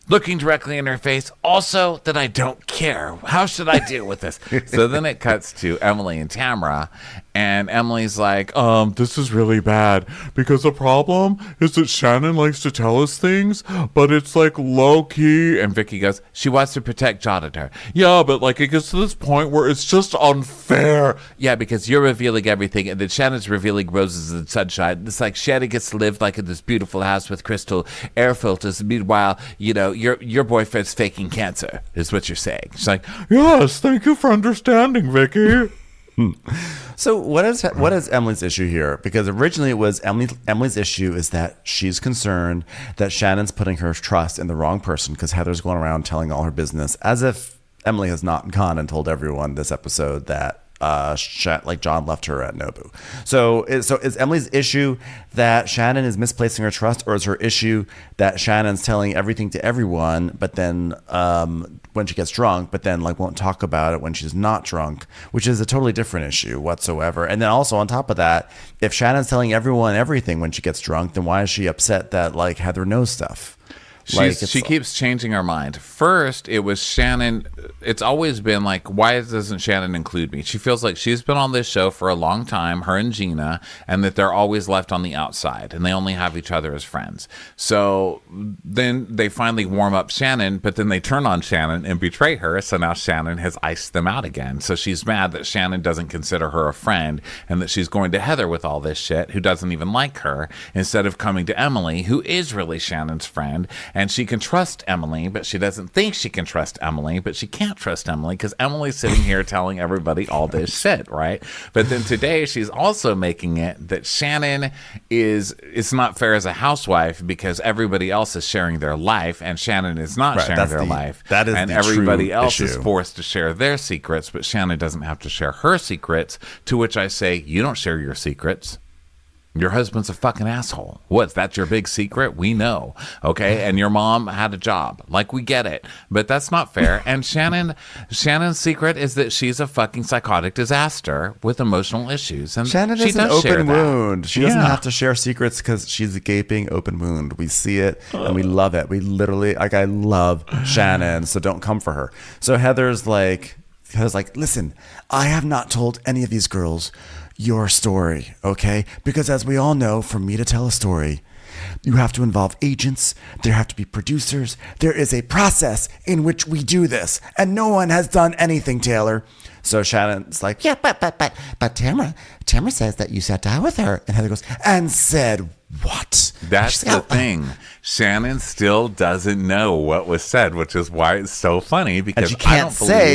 looking directly in her face. Also, that I don't care. How should I deal with this? So then it cuts to Emily and Tamara, and Emily's like, this is really bad because the problem is that Shannon likes to tell us things, but it's like low key. And Vicky goes, she wants to protect John and her. Yeah, but like it gets to this point where it's just unfair. Yeah, because you're revealing everything, and then Shannon's revealing roses and sunshine. It's like Shannon gets to live like in this beautiful house with crystal air filters. Meanwhile, your boyfriend's faking cancer, is what you're saying. She's like, yes, thank you for understanding, Vicky. So what is Emily's issue here? Because originally it was Emily's issue is that she's concerned that Shannon's putting her trust in the wrong person because Heather's going around telling all her business, as if Emily has not gone and told everyone this episode that John left her at Nobu. So is Emily's issue that Shannon is misplacing her trust, or is her issue that Shannon's telling everything to everyone, but then when she gets drunk, but then won't talk about it when she's not drunk, which is a totally different issue whatsoever. And then also on top of that, if Shannon's telling everyone everything when she gets drunk, then why is she upset that Heather knows stuff? She keeps changing her mind. First, it was Shannon. It's always been why doesn't Shannon include me? She feels like she's been on this show for a long time, her and Gina, and that they're always left on the outside and they only have each other as friends. So then they finally warm up Shannon, but then they turn on Shannon and betray her. So now Shannon has iced them out again. So she's mad that Shannon doesn't consider her a friend and that she's going to Heather with all this shit, who doesn't even like her, instead of coming to Emily, who is really Shannon's friend. And she can trust Emily, but she doesn't think she can trust Emily, but she can't trust Emily because Emily's sitting here telling everybody all this shit, right? But then today she's also making it that Shannon it's not fair as a housewife because everybody else is sharing their life and Shannon is not sharing their life. That is and the everybody true else issue. is forced to share their secrets, but Shannon doesn't have to share her secrets, to which I say, you don't share your secrets. Your husband's a fucking asshole. What's that your big secret? We know. Okay. And your mom had a job. We get it. But that's not fair. And Shannon's secret is that she's a fucking psychotic disaster with emotional issues. And Shannon she is an does share open that. wound. She doesn't have to share secrets because she's a gaping open wound. We see it and we love it. We literally, I love Shannon, so don't come for her. So Heather's like, listen, I have not told any of these girls your story, okay? Because as we all know, for me to tell a story, you have to involve agents, there have to be producers, there is a process in which we do this, and no one has done anything, Taylor. So Shannon's like, Yeah, but Tamara says that you sat down with her. and Heather goes, and said what? That's the thing. Shannon still doesn't know what was said, which is why it's so funny, because And she can't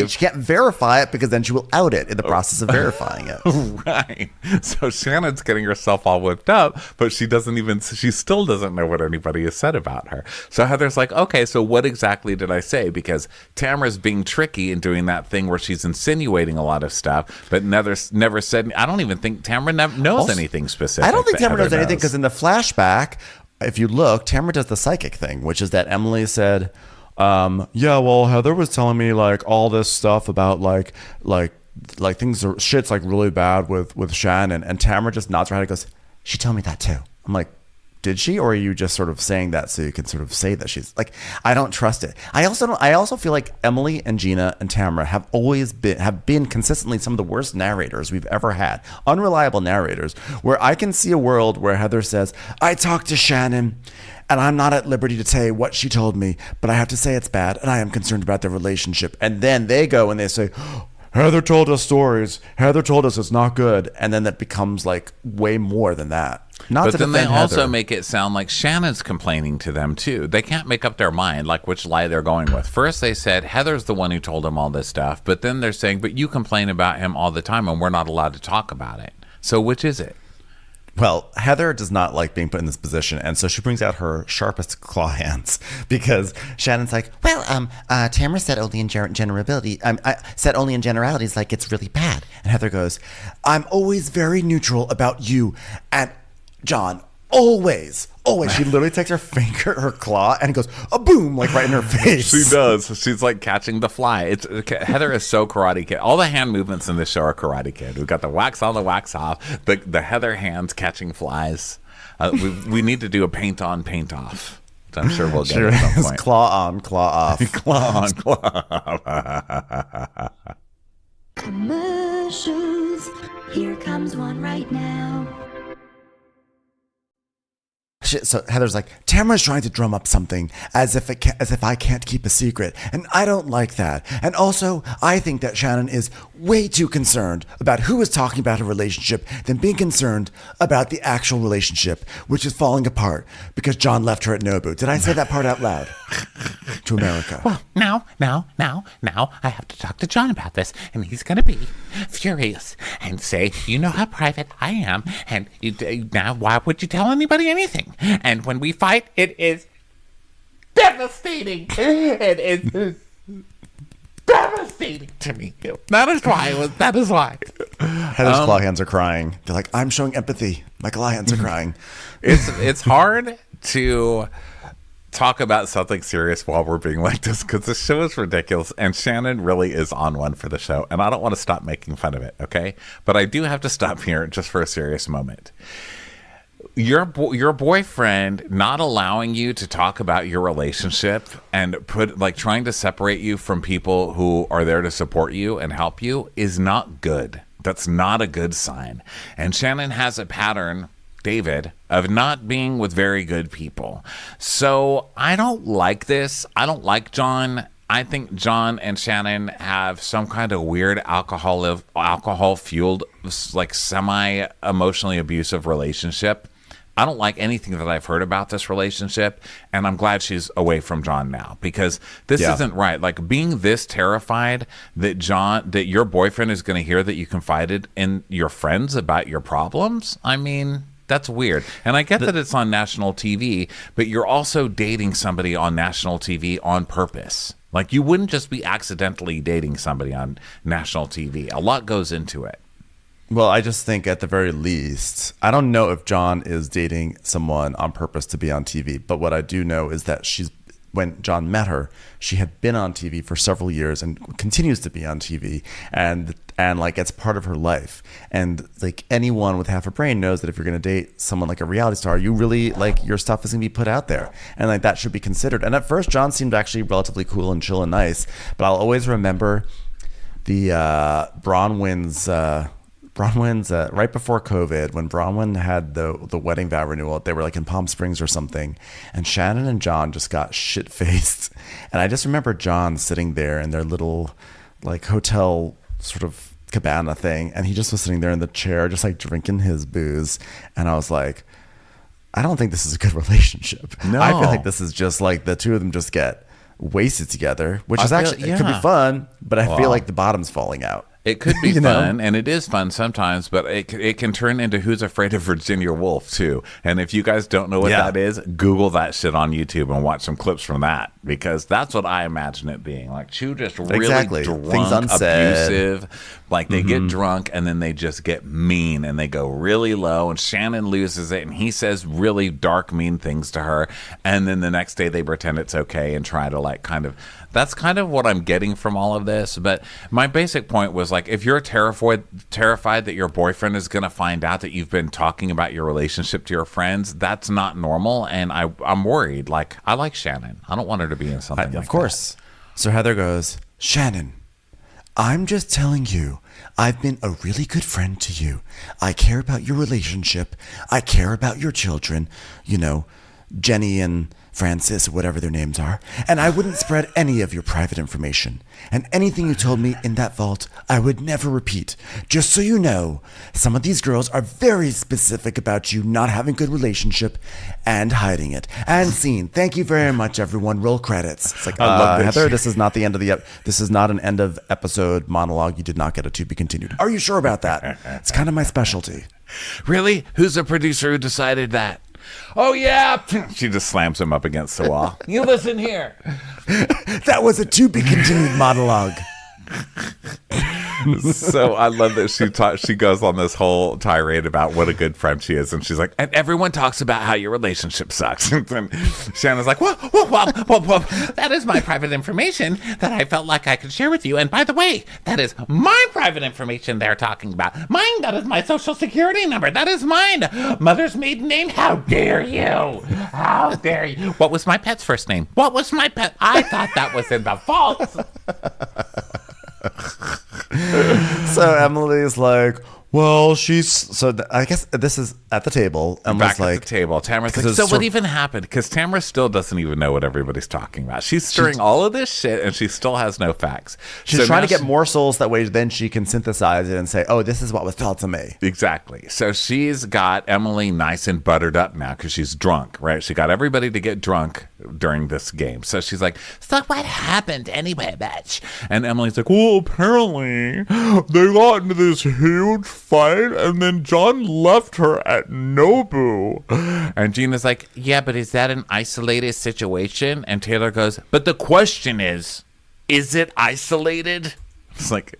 she can't verify it because then she will out it in the process of verifying it. Right. So Shannon's getting herself all whipped up, but she still doesn't know what anybody has said about her. So Heather's like, okay, so what exactly did I say? Because Tamara's being tricky and doing that thing where she's insinuating a lot of stuff, but never said. I don't even think Tamara knows anything specific. I don't think that Tamara knows Heather anything because in the flashback, if you look, Tamara does the psychic thing, which is that Emily said, yeah, well, Heather was telling me all this stuff about things are shit's really bad with Shannon, and Tamara just nods her head and goes, she told me that too. I'm like, did she, or are you just sort of saying that so you can sort of say that she's I don't trust it. I also feel like Emily and Gina and Tamara have been consistently some of the worst narrators we've ever had. Unreliable narrators, where I can see a world where Heather says, I talked to Shannon and I'm not at liberty to say what she told me, but I have to say it's bad and I am concerned about their relationship. And then they go and they say, Heather told us stories. Heather told us it's not good. And then that becomes way more than that. But then they also Heather. make it sound like Shannon's complaining to them too. They can't make up their mind which lie they're going with. First they said Heather's the one who told him all this stuff, but then they're saying, but you complain about him all the time and we're not allowed to talk about it. So which is it? Well, Heather does not like being put in this position, and so she brings out her sharpest claw hands because Shannon's like, Well, Tamara said only in generalities, like it's really bad. and Heather goes, I'm always very neutral about you and John. Always. She literally takes her claw, and it goes a boom, right in her face. She does. She's catching the fly. Heather is so Karate Kid. All the hand movements in this show are Karate Kid. We've got the wax on, the wax off, the Heather hands catching flies. We need to do a paint on, paint off. I'm sure we'll get it at some point. Claw on, claw off. Claw on, claw off. Commercials. Here comes one right now. So Heather's like, Tamara's trying to drum up something as if I can't keep a secret, and I don't like that. And also, I think that Shannon is way too concerned about who is talking about her relationship than being concerned about the actual relationship, which is falling apart because John left her at Nobu. Did I say that part out loud to America? Well, now I have to talk to John about this, and he's going to be furious and say, you know how private I am, and now why would you tell anybody anything? And when we fight, it is devastating. It is devastating. irritating to me. That is why. Heather's claw hands are crying. They're like, I'm showing empathy. My claw hands are crying. It's hard to talk about something serious while we're being like this because the show is ridiculous and Shannon really is on one for the show and I don't want to stop making fun of it, okay? But I do have to stop here just for a serious moment. Your boyfriend not allowing you to talk about your relationship and trying to separate you from people who are there to support you and help you is not good. That's not a good sign. And Shannon has a pattern, David, of not being with very good people. So I don't like this. I don't like John. I think John and Shannon have some kind of weird alcohol-fueled, like semi-emotionally abusive relationship. I don't like anything that I've heard about this relationship, and I'm glad she's away from John now because this isn't right. Like being this terrified that your boyfriend is going to hear that you confided in your friends about your problems. I mean, that's weird. And I get that it's on national TV, but you're also dating somebody on national TV on purpose. Like you wouldn't just be accidentally dating somebody on national TV. A lot goes into it. Well, I just think at the very least, I don't know if John is dating someone on purpose to be on TV, but what I do know is that when John met her, she had been on TV for several years and continues to be on TV and like it's part of her life. And like anyone with half a brain knows that if you're going to date someone like a reality star, you really like your stuff is going to be put out there and like that should be considered. And at first John seemed actually relatively cool and chill and nice, but I'll always remember the Bronwyn's right before COVID, when Bronwyn had the wedding vow renewal, they were like in Palm Springs or something, and Shannon and John just got shit-faced. And I just remember John sitting there in their little like hotel sort of cabana thing, and he just was sitting there in the chair just like drinking his booze. And I was like, I don't think this is a good relationship. No. I feel like this is just like the two of them just get wasted together, which is actually, it could be fun, but I feel like the bottom's falling out. It could be fun, and it is fun sometimes, but it can turn into Who's Afraid of Virginia Woolf, too. And if you guys don't know what that is, Google that shit on YouTube and watch some clips from that, because that's what I imagine it being. Like, two just really drunk, abusive. Like, they get drunk, and then they just get mean, and they go really low, and Shannon loses it, and he says really dark, mean things to her, and then the next day they pretend it's okay and try to, like, kind of... That's kind of what I'm getting from all of this. But my basic point was, like, if you're terrified that your boyfriend is going to find out that you've been talking about your relationship to your friends, that's not normal. And I'm worried. Like, I like Shannon. I don't want her to be in something like that. Of course. So Heather goes, Shannon, I'm just telling you, I've been a really good friend to you. I care about your relationship. I care about your children. You know, Jenny and Francis, or whatever their names are, and I wouldn't spread any of your private information. And anything you told me in that vault, I would never repeat. Just so you know, some of these girls are very specific about you not having good relationship and hiding it. And scene. Thank you very much, everyone. Roll credits. It's like, Heather, this is not the end of this is not an end of episode monologue. You did not get a to be continued. Are you sure about that? It's kind of my specialty. Really? Who's the producer who decided that? Oh, yeah. She just slams him up against the wall. You listen here. That was a to be continued monologue. So I love that she goes on this whole tirade about what a good friend she is, and she's like, and everyone talks about how your relationship sucks. And Shannon's like, whoa, that is my private information that I felt like I could share with you. And by the way, that is my private information they're talking about. Mine, that is my social security number. That is mine. Mother's maiden name. How dare you? How dare you? What was my pet's first name? What was my pet? I thought that was in the vault. So Emily's like, well, I guess this is at the table. Back at the table. Tamara's like, so what even happened? Because Tamara still doesn't even know what everybody's talking about. She's stirring all of this shit, and she still has no facts. She's trying to get more souls that way then she can synthesize it and say, oh, this is what was told to me. Exactly. So she's got Emily nice and buttered up now because she's drunk, right? She got everybody to get drunk during this game. So she's like, so what happened anyway, bitch? And Emily's like, well, apparently they got into this huge fight, and then John left her at Nobu. And Gina's like, yeah, but is that an isolated situation? And Taylor goes, but the question is it isolated? It's like,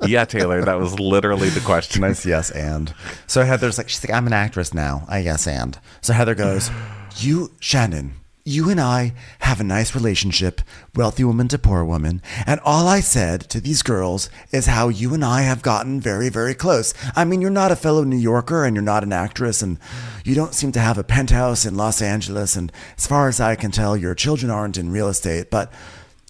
yeah, Taylor, that was literally the question. Nice yes and. So Heather's like, she's like, I'm an actress now. I yes and. So Heather goes, Shannon, you and I have a nice relationship, wealthy woman to poor woman. And all I said to these girls is how you and I have gotten very, very close. I mean, you're not a fellow New Yorker and you're not an actress and you don't seem to have a penthouse in Los Angeles. And as far as I can tell, your children aren't in real estate, but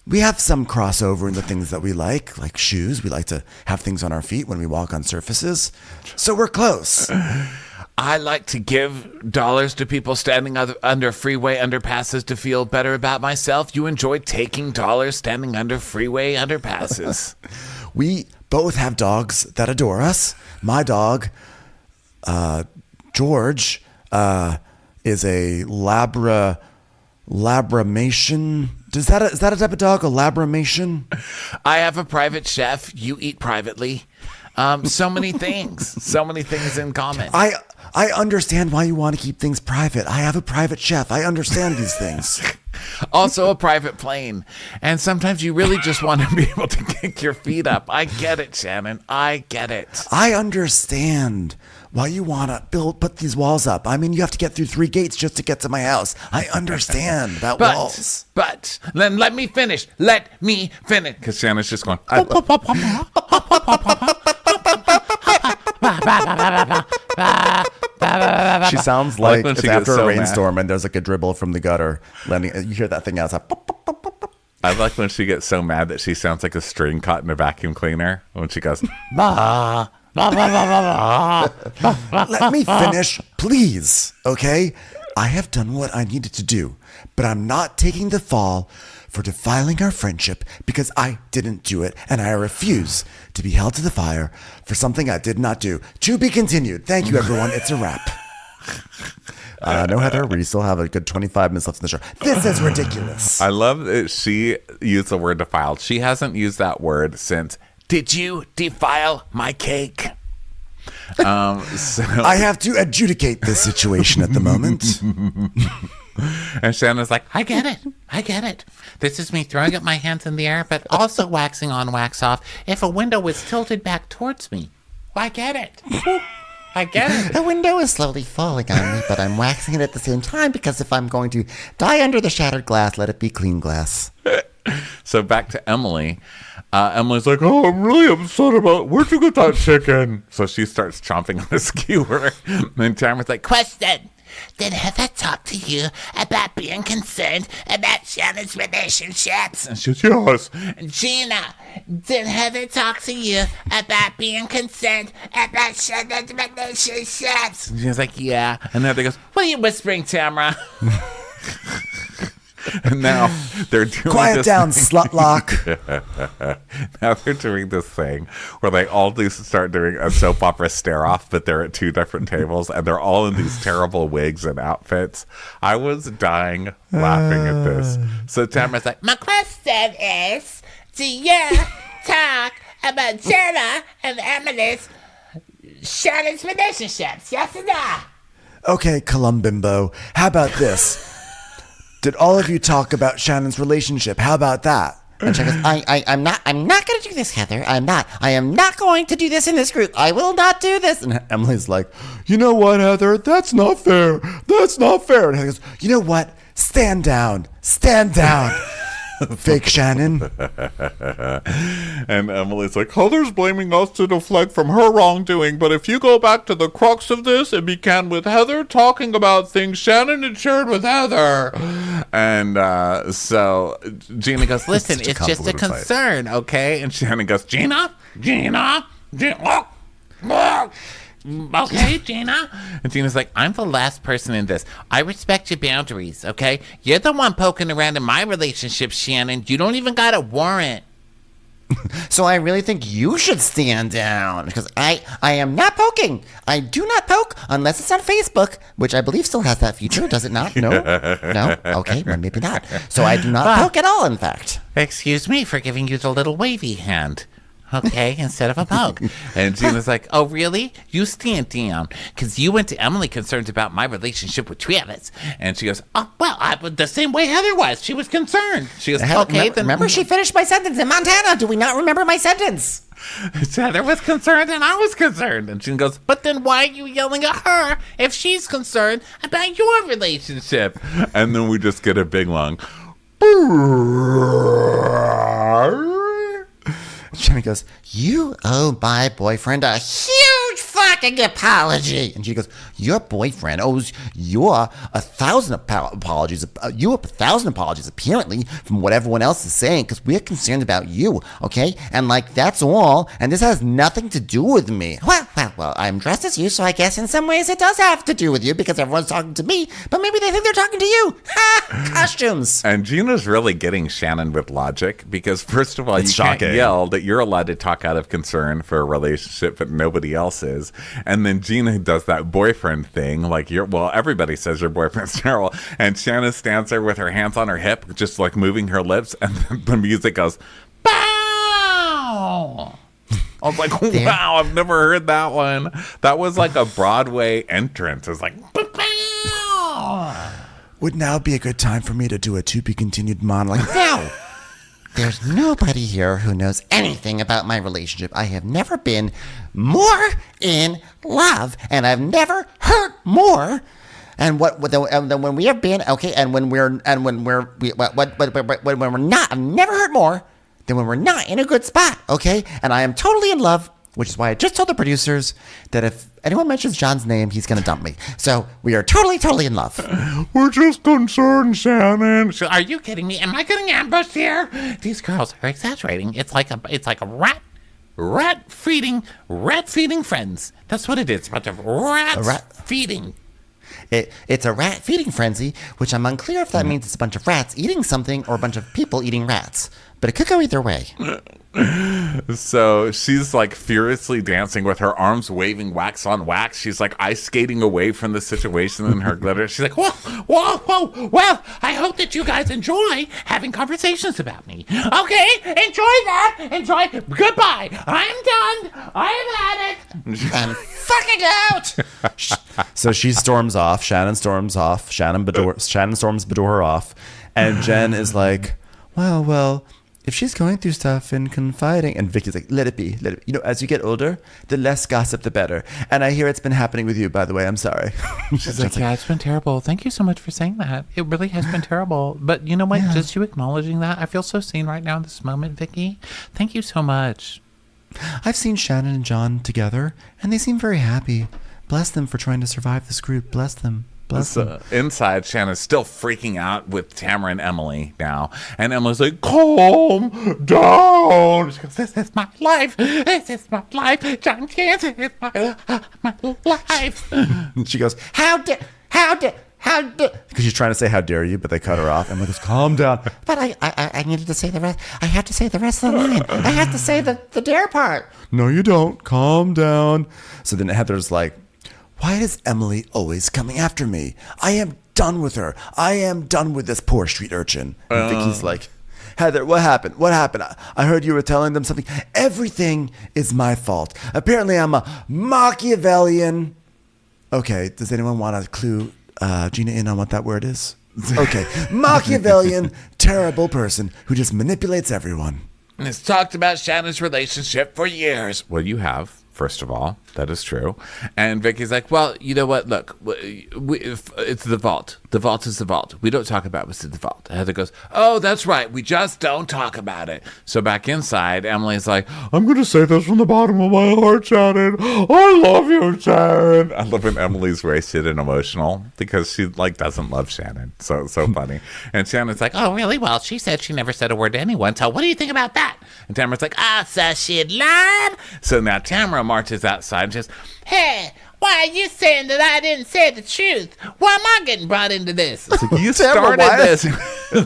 we have some crossover in the things that we like shoes. We like to have things on our feet when we walk on surfaces. So we're close. I like to give dollars to people standing under freeway underpasses to feel better about myself. You enjoy taking dollars standing under freeway underpasses. We both have dogs that adore us. My dog, George, is a Labramation. Is that a type of dog, a Labramation? I have a private chef. You eat privately. So many things in common. I understand why you want to keep things private. I have a private chef. I understand these things. Also a private plane. And sometimes you really just want to be able to kick your feet up. I get it, Shannon. I get it. I understand why you want to put these walls up. I mean, you have to get through 3 gates just to get to my house. I understand about walls. But then let me finish. Because Shannon's just going. She sounds like when it's she gets after so a rainstorm and there's like a dribble from the gutter landing. You hear that thing outside. I like when she gets so mad that she sounds like a string caught in a vacuum cleaner when she goes. Let me finish, please. Okay? I have done what I needed to do, but I'm not taking the fall for defiling our friendship because I didn't do it, and I refuse to be held to the fire for something I did not do. To be continued. Thank you, everyone. It's a wrap. No, Heather, we still have a good 25 minutes left in the show. This is ridiculous. I love that she used the word defiled. She hasn't used that word since, did you defile my cake? So I have to adjudicate this situation at the moment. And Shannon's like, I get it. This is me throwing up my hands in the air, but also waxing on, wax off if a window was tilted back towards me. I get it. The window is slowly falling on me, but I'm waxing it at the same time because if I'm going to die under the shattered glass, let it be clean glass. So back to Emily. Emily's like, oh, I'm really upset about, where'd you get that chicken? So she starts chomping on a skewer. And Tamara's like, Question. Did Heather talk to you about being concerned about Shannon's relationships? and she goes, yes. Gina, did Heather talk to you about being concerned about Shannon's relationships? And she's like, yeah. And Heather goes, What are you whispering, Tamara? and now they're doing Quiet this down, thing. slutlock. Now they're doing this thing where they all start doing a soap opera stare-off, but they're at 2 different tables, and they're all in these terrible wigs and outfits. I was dying laughing at this. So Tamara's like, My question is, do you talk about Jenna and Emily's Shannon's relationships? Yes or no? Okay, Columbimbo, how about this? Did all of you talk about Shannon's relationship? How about that? And she goes, I'm not going to do this, Heather. I am not going to do this in this group. I will not do this. And Emily's like, you know what, Heather? That's not fair. That's not fair. And Heather goes, you know what? Stand down. Stand down. Fake Shannon. and Emily's like, Heather's blaming us to deflect from her wrongdoing, but if you go back to the crux of this, it began with Heather talking about things Shannon had shared with Heather. And so Gina goes, listen, it's just a concern, okay? And Shannon goes, Gina. Okay, Gina. And Gina's like, I'm the last person in this. I respect your boundaries, okay? You're the one poking around in my relationship, Shannon. You don't even got a warrant. So I really think you should stand down because I am not poking. I do not poke unless it's on Facebook, which I believe still has that feature. Does it not? No? No? Okay, well, maybe not. So I do not poke at all, in fact. Excuse me for giving you the little wavy hand. okay, instead of a poke. And Gina's like, Oh, really? You stand down, because you went to Emily concerned about my relationship with Travis. and she goes, Oh, well, the same way Heather was. She was concerned. she goes, Okay, then Remember, she finished my sentence in Montana. Do we not remember my sentence? Heather was concerned and I was concerned. And Gina goes, but then why are you yelling at her if she's concerned about your relationship? and then we just get a big long. Jenny goes, you owe my boyfriend a huge fucking apology. And she goes, your boyfriend owes you 1,000 apologies. You owe 1,000 apologies, apparently, from what everyone else is saying, because we're concerned about you, okay? And, like, that's all. And this has nothing to do with me. Well, I'm dressed as you, so I guess in some ways it does have to do with you, because everyone's talking to me, but maybe they think they're talking to you. Ha! Costumes. And Gina's really getting Shannon with logic because, first of all, It's you can't shocking. yell that you're allowed to talk out of concern for a relationship, but nobody else is. And then Gina does that boyfriend thing, like everybody says your boyfriend's terrible. And Shannon stands there with her hands on her hip, just like moving her lips, and then the music goes, Bow! I was like, wow, I've never heard that one. That was like a Broadway entrance. It was like, Bow! Would now be a good time for me to do a to be continued monologue? No. There's nobody here who knows anything about my relationship. I have never been more in love, and I've never hurt more. And when we have been okay, and when we're not, I've never hurt more than when we're not in a good spot. Okay, and I am totally in love, which is why I just told the producers that if anyone mentions John's name, he's gonna dump me. So we are totally in love. we're just concerned, Shannon. Are you kidding me? Am I getting ambushed here? These girls are exaggerating. It's like a rat feeding friends. That's what it is. A bunch of rats feeding. It's a rat feeding frenzy, which I'm unclear if that means it's a bunch of rats eating something or a bunch of people eating rats. But it could go either way. So she's like furiously dancing with her arms waving wax on wax. She's like ice skating away from the situation in her glitter. She's like, Whoa. Well, I hope that you guys enjoy having conversations about me. Okay, enjoy that. Enjoy. Goodbye. I'm done. I've had it. I'm fucking out. So she storms off. Shannon storms off. Shannon storms Beador off. And Jen is like, well, if she's going through stuff and confiding, and Vicky's like, let it be. You know, as you get older, the less gossip, the better. And I hear it's been happening with you, by the way. I'm sorry. She's like, yeah, it's been terrible. Thank you so much for saying that. It really has been terrible. But you know what? Yeah. Just you acknowledging that, I feel so seen right now in this moment, Vicky. Thank you so much. I've seen Shannon and John together, and they seem very happy. Bless them for trying to survive this group. Bless them. Inside, Shannon's still freaking out with Tamara and Emily now. And Emily's like, calm down. She goes, this is my life. This is my life. John Chance is my life. And she goes, how dare, because she's trying to say how dare you, but they cut her off. Emily goes, calm down. But I needed to say the rest. I have to say the rest of the line. I have to say the dare part. No, you don't. Calm down. So then Heather's like, why is Emily always coming after me? I am done with her. I am done with this poor street urchin. And Vicky's like, Heather, what happened? I heard you were telling them something. Everything is my fault. Apparently I'm a Machiavellian. Okay, does anyone want to clue Gina in on what that word is? Okay, Machiavellian, terrible person who just manipulates everyone. And has talked about Shannon's relationship for years. Well, you have. First of all, that is true. And Vicky's like, well, you know what? Look, it's the vault. The vault is the vault. We don't talk about what's in the vault. And Heather goes, oh, that's right. We just don't talk about it. So back inside, Emily's like, I'm going to say this from the bottom of my heart, Shannon. I love you, Shannon. I love when Emily's wasted and emotional because she doesn't love Shannon. So funny. And Shannon's like, oh, really? Well, she said she never said a word to anyone. So what do you think about that? And Tamara's like, so she lied. So now Tamara marches outside and says, hey, why are you saying that I didn't say the truth? Why am I getting brought into this? You started this.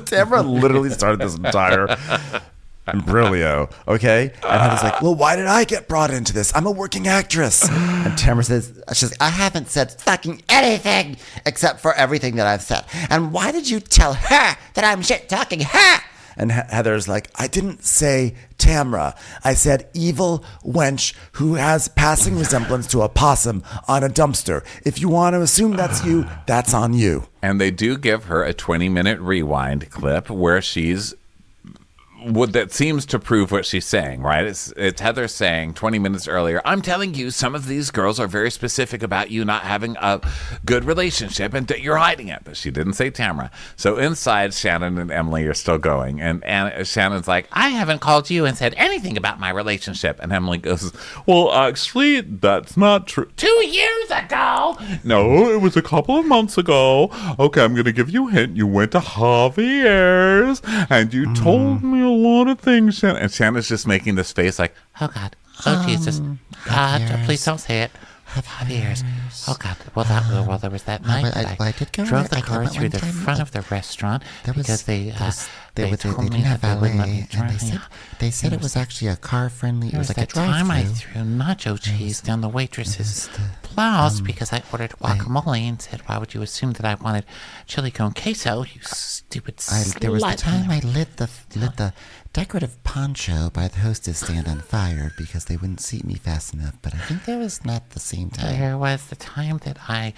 Tamara literally started this entire imbroglio, okay? And Heather's like, well, why did I get brought into this? I'm a working actress. And Tamara says, I haven't said fucking anything except for everything that I've said. And why did you tell her that I'm shit talking her? And Heather's like, I didn't say Tamra. I said evil wench who has passing resemblance to a possum on a dumpster. If you want to assume that's you, that's on you. And they do give her a 20-minute rewind clip where she's that seems to prove what she's saying, right? It's Heather saying 20 minutes earlier, I'm telling you, some of these girls are very specific about you not having a good relationship and that you're hiding it. But she didn't say Tamra. So inside, Shannon and Emily are still going. And Shannon's like, I haven't called you and said anything about my relationship. and Emily goes, well, actually, that's not true. 2 years ago. No, it was a couple of months ago. Okay, I'm going to give you a hint. You went to Javier's and you told me a lot of things, Shannon. And Shannon's just making this face like, oh God, oh Jesus, God, please don't say it. 5 years. Oh God. Well, there was that night that I did go drove there. the car through the front of the restaurant because they told me didn't have that they wouldn't let valet, me drive. and they said it was actually a car friendly. It was like a that time I drive-through. threw nacho cheese down the waitress's blouse because I ordered guacamole and said, "Why would you assume that I wanted chili con queso? You stupid slut." There was the time I lit the decorative poncho by the hostess stand on fire because they wouldn't seat me fast enough. But I think that was not the same time. There was the time that I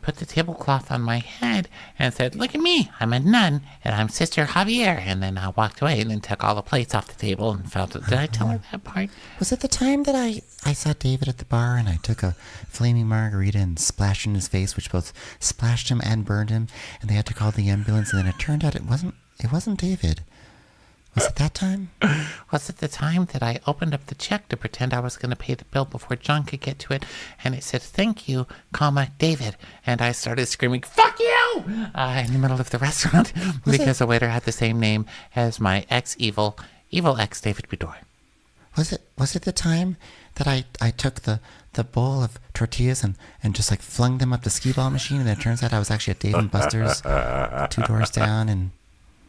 put the tablecloth on my head and said, "Look at me, I'm a nun and I'm Sister Javier." And then I walked away and then took all the plates off the table and felt it. Did I tell her that part? Was it the time that I saw David at the bar and I took a flaming margarita and splashed in his face, which both splashed him and burned him, and they had to call the ambulance, and then it turned out it wasn't David. Was it that time? Was it the time that I opened up the check to pretend I was going to pay the bill before John could get to it, and it said, "Thank you, David," and I started screaming, "Fuck you!" In the middle of the restaurant because the waiter had the same name as my evil ex, David Beador. Was it the time that I took the bowl of tortillas and just like flung them up the skee ball machine, and it turns out I was actually at Dave & Buster's 2 doors down, and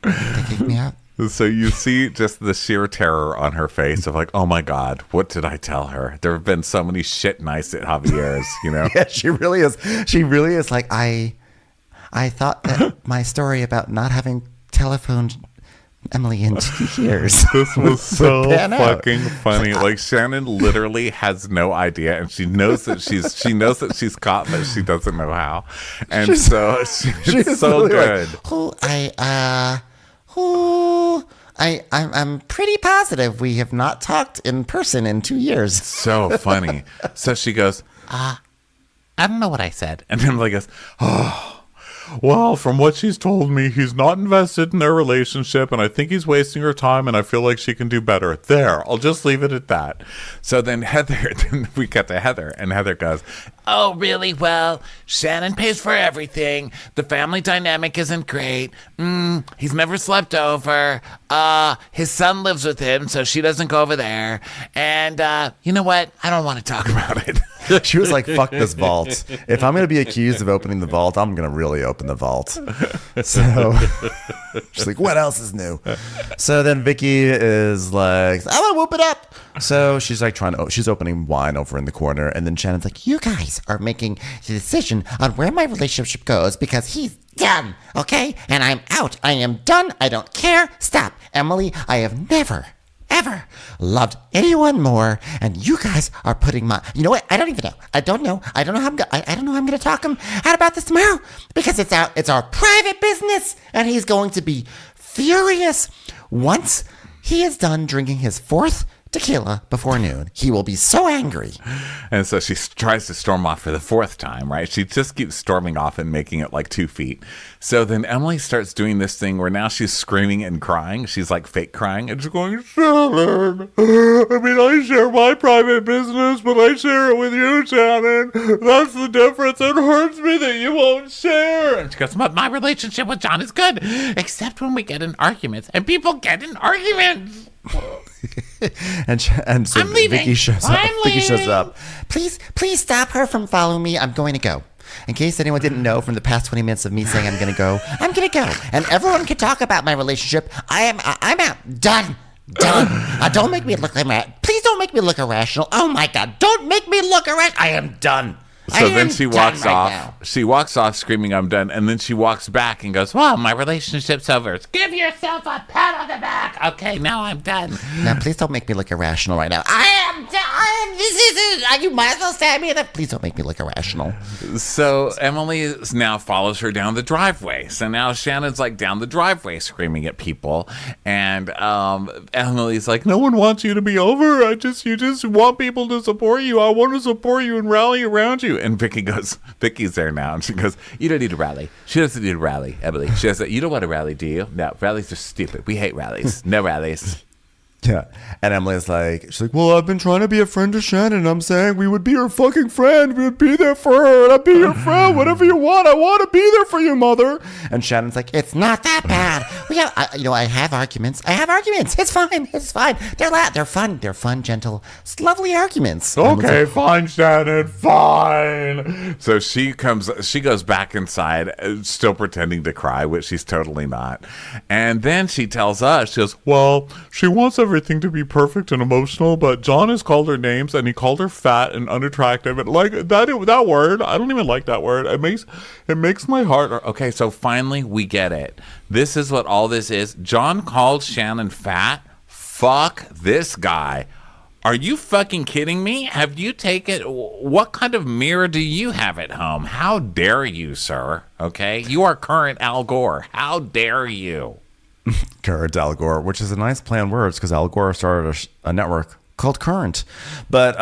they kicked me out? So you see just the sheer terror on her face of like, oh my God, what did I tell her? There have been so many shit nights at Javier's, you know? Yeah, she really is. She really is like, I thought that my story about not having telephoned Emily in 2 years. This was so fucking funny. Like, Shannon literally has no idea, and she knows that she's caught, but she doesn't know how. And she's so good. Like, I'm pretty positive we have not talked in person in 2 years. So funny. So she goes, I don't know what I said. and Emily goes, oh. Well, from what she's told me, he's not invested in their relationship, and I think he's wasting her time, and I feel like she can do better. There, I'll just leave it at that. So then we cut to Heather, and Heather goes, "Oh, really? Well, Shannon pays for everything. The family dynamic isn't great. He's never slept over. His son lives with him, so she doesn't go over there. And you know what? I don't want to talk about it." She was like, fuck this vault. If I'm going to be accused of opening the vault, I'm going to really open the vault. So she's like, what else is new? So then Vicky is like, I'm going to whoop it up. So she's like she's opening wine over in the corner. And then Shannon's like, You guys are making the decision on where my relationship goes because he's done, okay? And I'm out. I am done. I don't care. Stop. Emily, I have never, ever loved anyone more, and you guys are putting you know what? I don't even know. I don't know how I'm going to talk him out about this tomorrow because it's our private business, and he's going to be furious once he is done drinking his 4th tequila before noon. He will be so angry. And so she tries to storm off for the 4th time, right? She just keeps storming off and making it like 2 feet. So then Emily starts doing this thing where now she's screaming and crying. She's like fake crying and she's going, Shannon, I mean, I share my private business, but I share it with you, Shannon. That's the difference. It hurts me that you won't share. And she goes, "But my relationship with John is good, except when we get in arguments, and people get in arguments." and so I'm leaving. Vicky shows up. Please stop her from following me. I'm going to go. In case anyone didn't know from the past 20 minutes of me saying I'm going to go, and everyone can talk about my relationship. I'm out. Done. Don't make me look like Please don't make me look irrational. Oh my God. Don't make me look irrational. I am done. So then she walks off. She walks off screaming, "I'm done." And then she walks back and goes, "Well, my relationship's over. Give yourself a pat on the back. Okay, now I'm done." Now, please don't make me look irrational right now. You might as well stab me. Please don't make me look irrational. So Emily now follows her down the driveway. So now Shannon's like down the driveway screaming at people. And Emily's like, "No one wants you to be over. You just want people to support you. I want to support you and rally around you." And Vicky's there now, and she goes, "You don't need to rally." She doesn't need to rally, Emily. She doesn't. "You don't want to rally, do you?" "No, rallies are stupid. We hate rallies. No rallies." Yeah. And Emily's like, she's like, "Well, I've been trying to be a friend to Shannon. I'm saying we would be her fucking friend. We would be there for her. And I'd be your friend. Whatever you want. I want to be there for you, mother." And Shannon's like, "It's not that bad. I have arguments. It's fine. They're fun. They're fun, gentle, lovely arguments." "Okay, fine, Shannon, fine." So she goes back inside, still pretending to cry, which she's totally not. And then she tells us, she goes, "Well, she wants everything to be perfect and emotional, but John has called her names and he called her fat and unattractive, and like that word, I don't even like that word. It makes my heart." Okay, so finally we get it. This is what all this is. John called Shannon fat. Fuck this guy. Are you fucking kidding me? Have you taken... What kind of mirror do you have at home? How dare you, sir? Okay? You are current Al Gore. How dare you? Current Al Gore, which is a nice play on words because Al Gore started a network called Current. But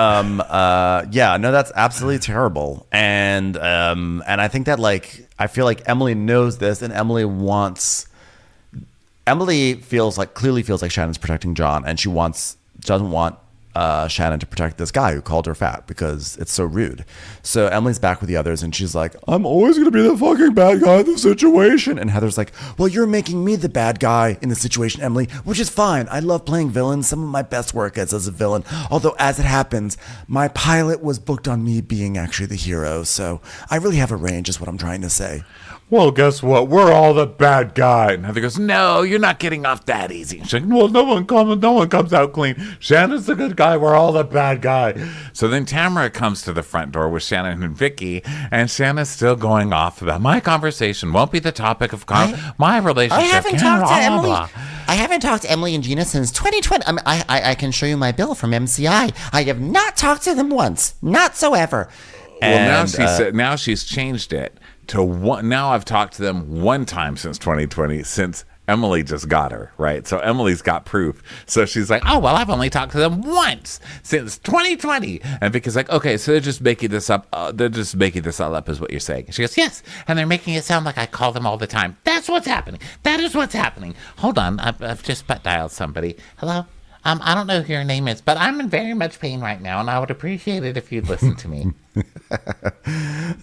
yeah, no, that's absolutely terrible. And I think that, like, I feel like Emily knows this, and Emily clearly feels like Shannon's protecting John, and she doesn't want Shannon to protect this guy who called her fat because it's so rude. So Emily's back with the others, and she's like, "I'm always going to be the fucking bad guy in the situation." And Heather's like, "Well, you're making me the bad guy in the situation, Emily, which is fine. I love playing villains. Some of my best work is as a villain. Although, as it happens, my pilot was booked on me being actually the hero. So I really have a range, is what I'm trying to say." "Well, guess what? We're all the bad guy." And Heather goes, "No, you're not getting off that easy." She's like, "Well, no one comes out clean. Shannon's the good guy. We're all the bad guy." So then Tamara comes to the front door with Shannon and Vicky, and Shannon's still going off about, "My conversation won't be the topic of my relationship." I haven't talked to Emily and Gina since 2020. I mean, I can show you my bill from MCI. I have not talked to them once, not so ever. Well, now she's changed it to one. Now I've talked to them one time since 2020, since Emily just got her, right? So Emily's got proof. So she's like, "Oh, well, I've only talked to them once since 2020. And Vicky's like, "Okay, so they're just making this up. Is what you're saying." She goes, "Yes. And they're making it sound like I call them all the time. That's what's happening. That is what's happening. Hold on. I've just butt dialed somebody. Hello? I don't know who your name is, but I'm in very much pain right now, and I would appreciate it if you'd listen to me."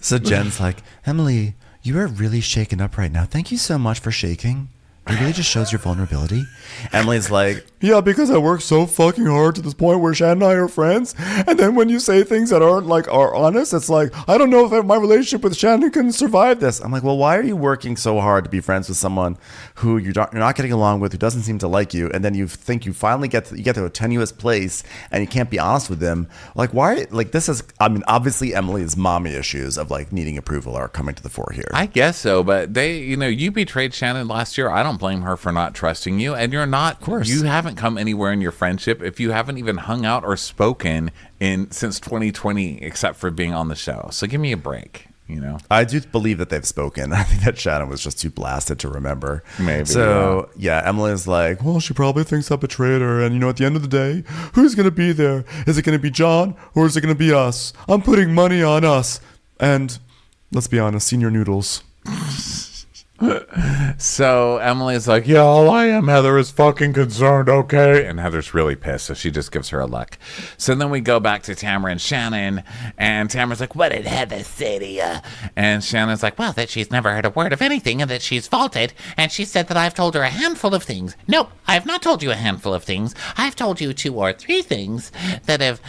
So Jen's like, "Emily, you are really shaken up right now. Thank you so much for shaking. It really just shows your vulnerability." Emily's like, "Yeah, because I work so fucking hard to this point where Shannon and I are friends. And then when you say things that are honest, it's like, I don't know if my relationship with Shannon can survive this." I'm like, "Well, why are you working so hard to be friends with someone who you're not getting along with, who doesn't seem to like you, and then you think you finally get to a tenuous place and you can't be honest with them? Like, why? Like, this is, I mean, obviously Emily's mommy issues of like needing approval are coming to the fore here." I guess so, but you betrayed Shannon last year. I don't blame her for not trusting you, and you're not. Of course, you haven't come anywhere in your friendship if you haven't even hung out or spoken since 2020, except for being on the show. So give me a break. I do believe that they've spoken. I think that Shannon was just too blasted to remember. Maybe. So yeah, Emily's like, "Well, she probably thinks I betrayed her, and at the end of the day, who's gonna be there? Is it gonna be John or is it gonna be us? I'm putting money on us. And let's be honest, Senior Noodles." So Emily's like, "Yeah, all I am, Heather, is fucking concerned, okay?" And Heather's really pissed, so she just gives her a look. So then we go back to Tamara and Shannon, and Tamara's like, "What did Heather say to you?" And Shannon's like, "Well, that she's never heard a word of anything and that she's faulted, and she said that I've told her a handful of things." "Nope, I have not told you a handful of things. I've told you 2 or 3 things that have,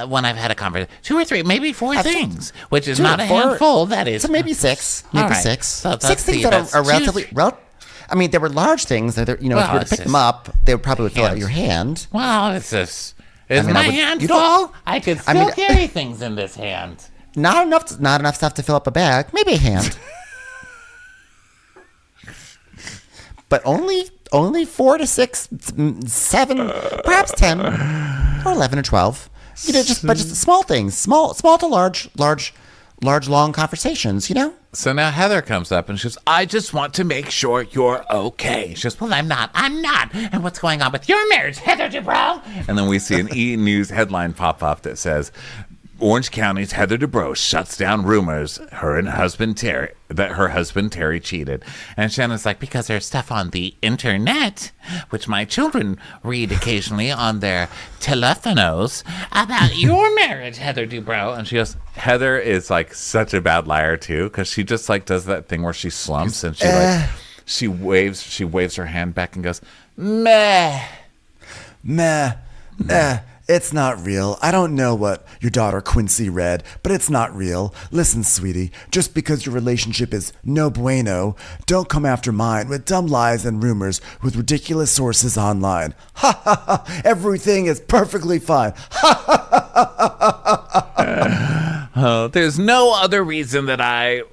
when I've had a conversation, 2 or 3, maybe 4 things, which is not a handful. That is." So maybe 6. Maybe right. 6. So 6 things that are relatively... I mean, there were large things. If you were to pick them up, they would probably fill out your hand. Well, it's just... Is my hand full? I could still carry things in this hand. Not enough stuff to fill up a bag. Maybe a hand. But only 4 to 6, 7, perhaps 10, or 11 or 12. Just small things, small to large, long conversations. So now Heather comes up and she goes, I just want to make sure you're okay. She goes, well, I'm not. And what's going on with your marriage, Heather Dubrow? And then we see an E! News headline pop up that says, Orange County's Heather Dubrow shuts down rumors her husband Terry cheated. And Shannon's like, because there's stuff on the internet, which my children read occasionally on their telephonos, about your marriage, Heather Dubrow. And she goes, Heather is like such a bad liar too, because she just like does that thing where she slumps and she waves her hand back and goes, meh. It's not real. I don't know what your daughter Quincy read, but it's not real. Listen, sweetie, just because your relationship is no bueno, don't come after mine with dumb lies and rumors with ridiculous sources online. Ha ha ha! Everything is perfectly fine. Ha ha ha ha! There's no other reason that I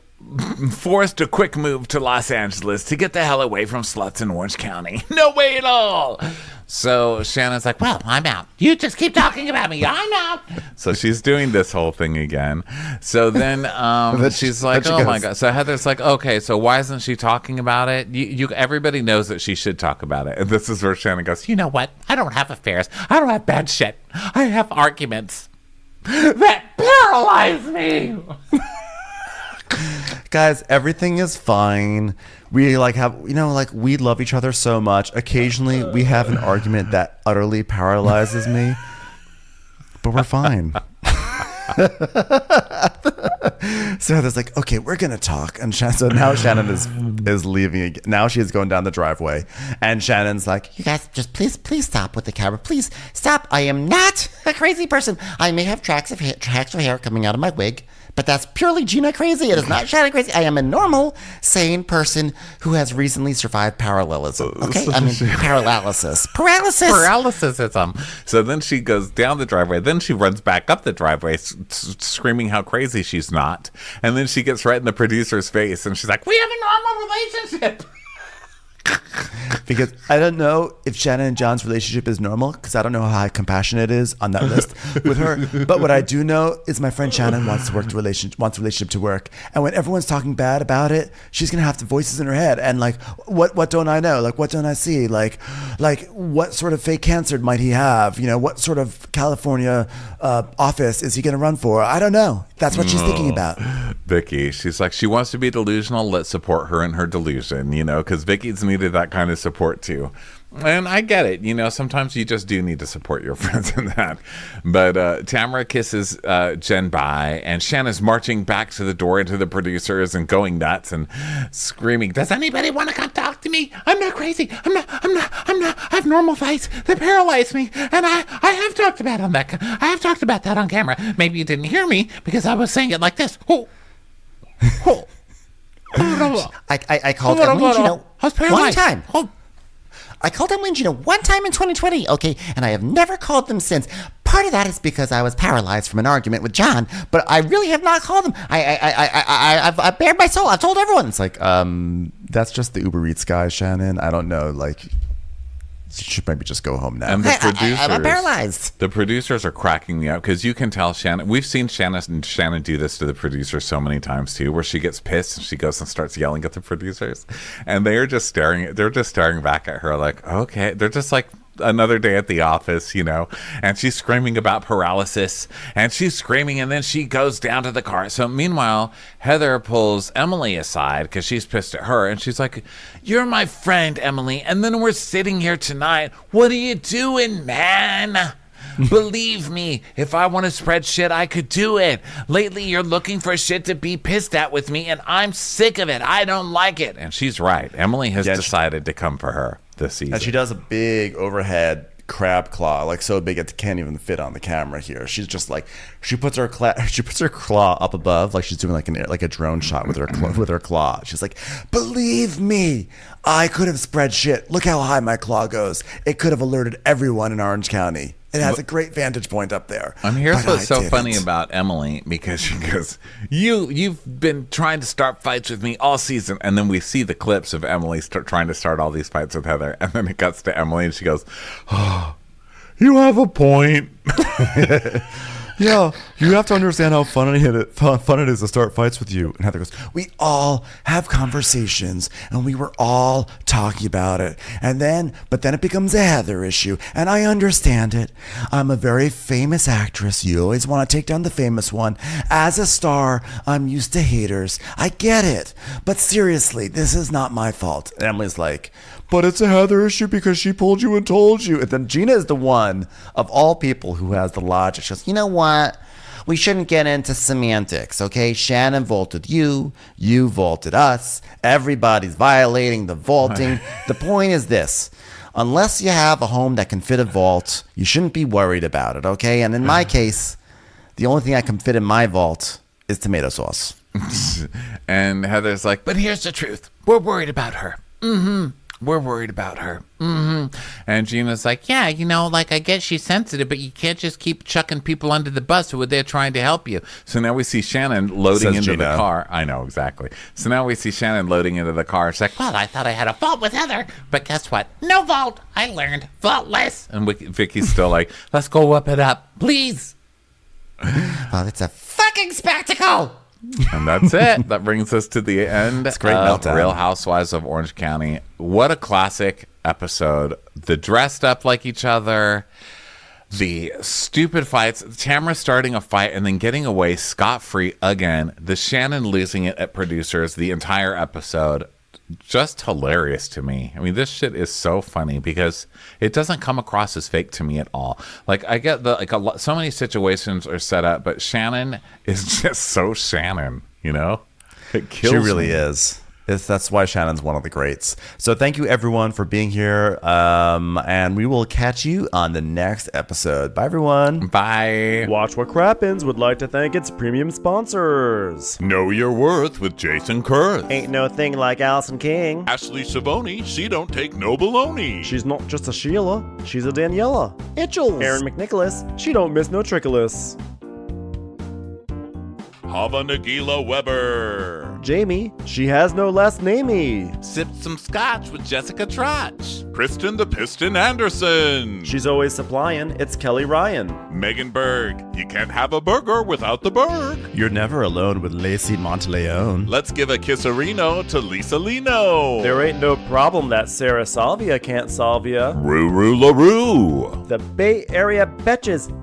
forced a quick move to Los Angeles to get the hell away from sluts in Orange County. No way at all. So Shannon's like, well, I'm out. You just keep talking about me. I'm out. So she's doing this whole thing again. So then she's like, oh my God. So Heather's like, okay, so why isn't she talking about it? Everybody knows that she should talk about it. And this is where Shannon goes, you know what? I don't have affairs. I don't have bad shit. I have arguments that paralyze me. Guys, everything is fine. We we love each other so much. Occasionally we have an argument that utterly paralyzes me, but we're fine. So Heather's like, okay, we're gonna talk, and so now Shannon is leaving again. Now she is going down the driveway, and Shannon's like, you guys, just please stop with the camera. Please stop. I am not a crazy person. I may have tracks of hair coming out of my wig, but that's purely Gina crazy. It is not Shannon crazy. I am a normal, sane person who has recently survived parallelism. Okay, I mean paralysis. So then she goes down the driveway. Then she runs back up the driveway, screaming how crazy she's not. And then she gets right in the producer's face, and she's like, "We have a normal relationship." Because I don't know if Shannon and John's relationship is normal, because I don't know how high compassionate it is on that list with her. But what I do know is my friend Shannon wants relationship to work, and when everyone's talking bad about it, she's gonna have the voices in her head. And like, what don't I know? Like, what don't I see? Like what sort of fake cancer might he have? What sort of California office is he gonna run for? I don't know. That's what she's thinking about. Vicky, she's like, she wants to be delusional. Let's support her in her delusion, because Vicky's needed that kind of support too. And I get it. Sometimes you just do need to support your friends in that. But Tamara kisses Jen bye, and Shannon's marching back to the door into the producers and going nuts and screaming, does anybody want to come talk to me? I'm not crazy. I'm not. I have normal fights that paralyze me. And I have talked about that on camera. Maybe you didn't hear me because I was saying it like this. Oh. I called Emily Gino one time. I called Emily Gino one time in 2020, okay, and I have never called them since. Part of that is because I was paralyzed from an argument with John, but I really have not called them. I've bared my soul. I've told everyone. It's like, that's just the Uber Eats guy, Shannon. I don't know, you should maybe just go home now. And the producers, I'm paralyzed. The producers are cracking me up because you can tell Shannon. We've seen Shannon do this to the producers so many times too, where she gets pissed and she goes and starts yelling at the producers, and they're just staring back at her like, okay. They're just like another day at the office, and she's screaming about paralysis, and she's screaming, and then she goes down to the car. So meanwhile, Heather pulls Emily aside because she's pissed at her, and she's like, you're my friend, Emily, and then we're sitting here tonight. What are you doing, man? Believe me, if I want to spread shit, I could do it. Lately, you're looking for shit to be pissed at with me, and I'm sick of it. I don't like it. And she's right. Emily has decided to come for her this season. And she does a big overhead crab claw, like so big it can't even fit on the camera here. She's just like, she puts her claw up above, like she's doing like a drone shot with her claw. She's like, believe me, I could have spread shit. Look how high my claw goes. It could have alerted everyone in Orange County. It has a great vantage point up there. Here's what's so funny about Emily, because she goes, you've been trying to start fights with me all season. And then we see the clips of Emily trying to start all these fights with Heather. And then it cuts to Emily and she goes, oh, you have a point. Yeah, you have to understand how fun it is to start fights with you. And Heather goes, we all have conversations, and we were all talking about it. But then it becomes a Heather issue, and I understand it. I'm a very famous actress. You always want to take down the famous one. As a star, I'm used to haters. I get it. But seriously, this is not my fault. And Emily's like, but it's a Heather issue because she pulled you and told you. And then Gina is the one of all people who has the logic. She goes, you know what? We shouldn't get into semantics, okay? Shannon vaulted you. You vaulted us. Everybody's violating the vaulting. The point is this. Unless you have a home that can fit a vault, you shouldn't be worried about it, okay? And in my case, the only thing I can fit in my vault is tomato sauce. And Heather's like, but here's the truth. We're worried about her. Mm-hmm. We're worried about her. Mm-hmm. And Gina's like, yeah, I get she's sensitive, but you can't just keep chucking people under the bus who are there trying to help you. So now we see Shannon loading into the car. I know, exactly. So now we see Shannon loading into the car. She's like, well, I thought I had a fault with Heather, but guess what? No vault. I learned faultless. And Vicky's still like, let's go whip it up, please. Well, it's a fucking spectacle. And that's it. That brings us to the end of meltdown. Real Housewives of Orange County. What a classic episode. The dressed up like each other, the stupid fights, Tamara starting a fight and then getting away scot-free again, the Shannon losing it at producers, the entire episode. Just hilarious to me. I mean, this shit is so funny because it doesn't come across as fake to me at all. Like, I get so many situations are set up, but Shannon is just so Shannon, It kills me. She really is. That's why Shannon's one of the greats. So thank you, everyone, for being here. And we will catch you on the next episode. Bye, everyone. Bye. Watch What Crappens would like to thank its premium sponsors. Know Your Worth with Jason Kurth. Ain't no thing like Allison King. Ashley Savoni, she don't take no baloney. She's not just a Sheila, she's a Daniela. Itchels. Aaron McNicholas, she don't miss no trickolas. Hava Nagila Weber. Jamie, she has no last namey. Sipped some scotch with Jessica Trotch. Kristen the Piston Anderson. She's always supplying, it's Kelly Ryan. Megan Berg, you can't have a burger without the Berg. You're never alone with Lacey Monteleone. Let's give a kisserino to Lisa Lino. There ain't no problem that Sarah Salvia can't solve ya. Ruru LaRue. The Bay Area Betches.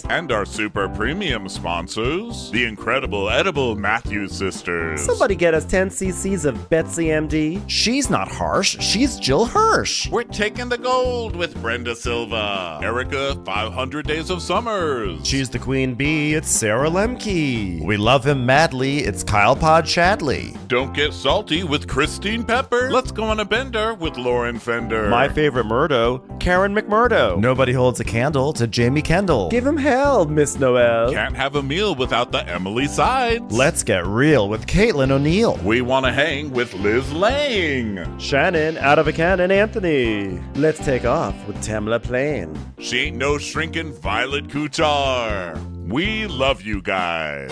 And our super premium sponsors, the incredible edible Matthews sisters. Somebody get us 10 cc's of Betsy MD. She's not harsh. She's Jill Hirsch. We're taking the gold with Brenda Silva. Erica, 500 Days of Summers. She's the queen bee. It's Sarah Lemke. We love him madly. It's Kyle Pod Shadley. Don't get salty with Christine Pepper. Let's go on a bender with Lauren Fender. My favorite Murdo, Karen McMurdo. Nobody holds a candle to Jamie Kendall. Give him hell, Miss Noel. Can't have a meal without the Emily Sides. Let's get real with Caitlin O'Neill. We want to hang with Liz Lang. Shannon out of a cannon Anthony. Let's take off with Tamla Plain. She ain't no shrinking Violet Kuchar. We love you guys.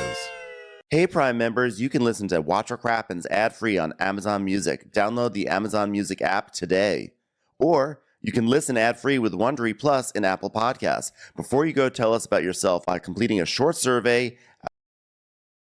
Hey Prime members, you can listen to Watch What Crappens ad-free on Amazon Music. Download the Amazon Music app today. Or you can listen ad-free with Wondery Plus in Apple Podcasts. Before you go, tell us about yourself by completing a short survey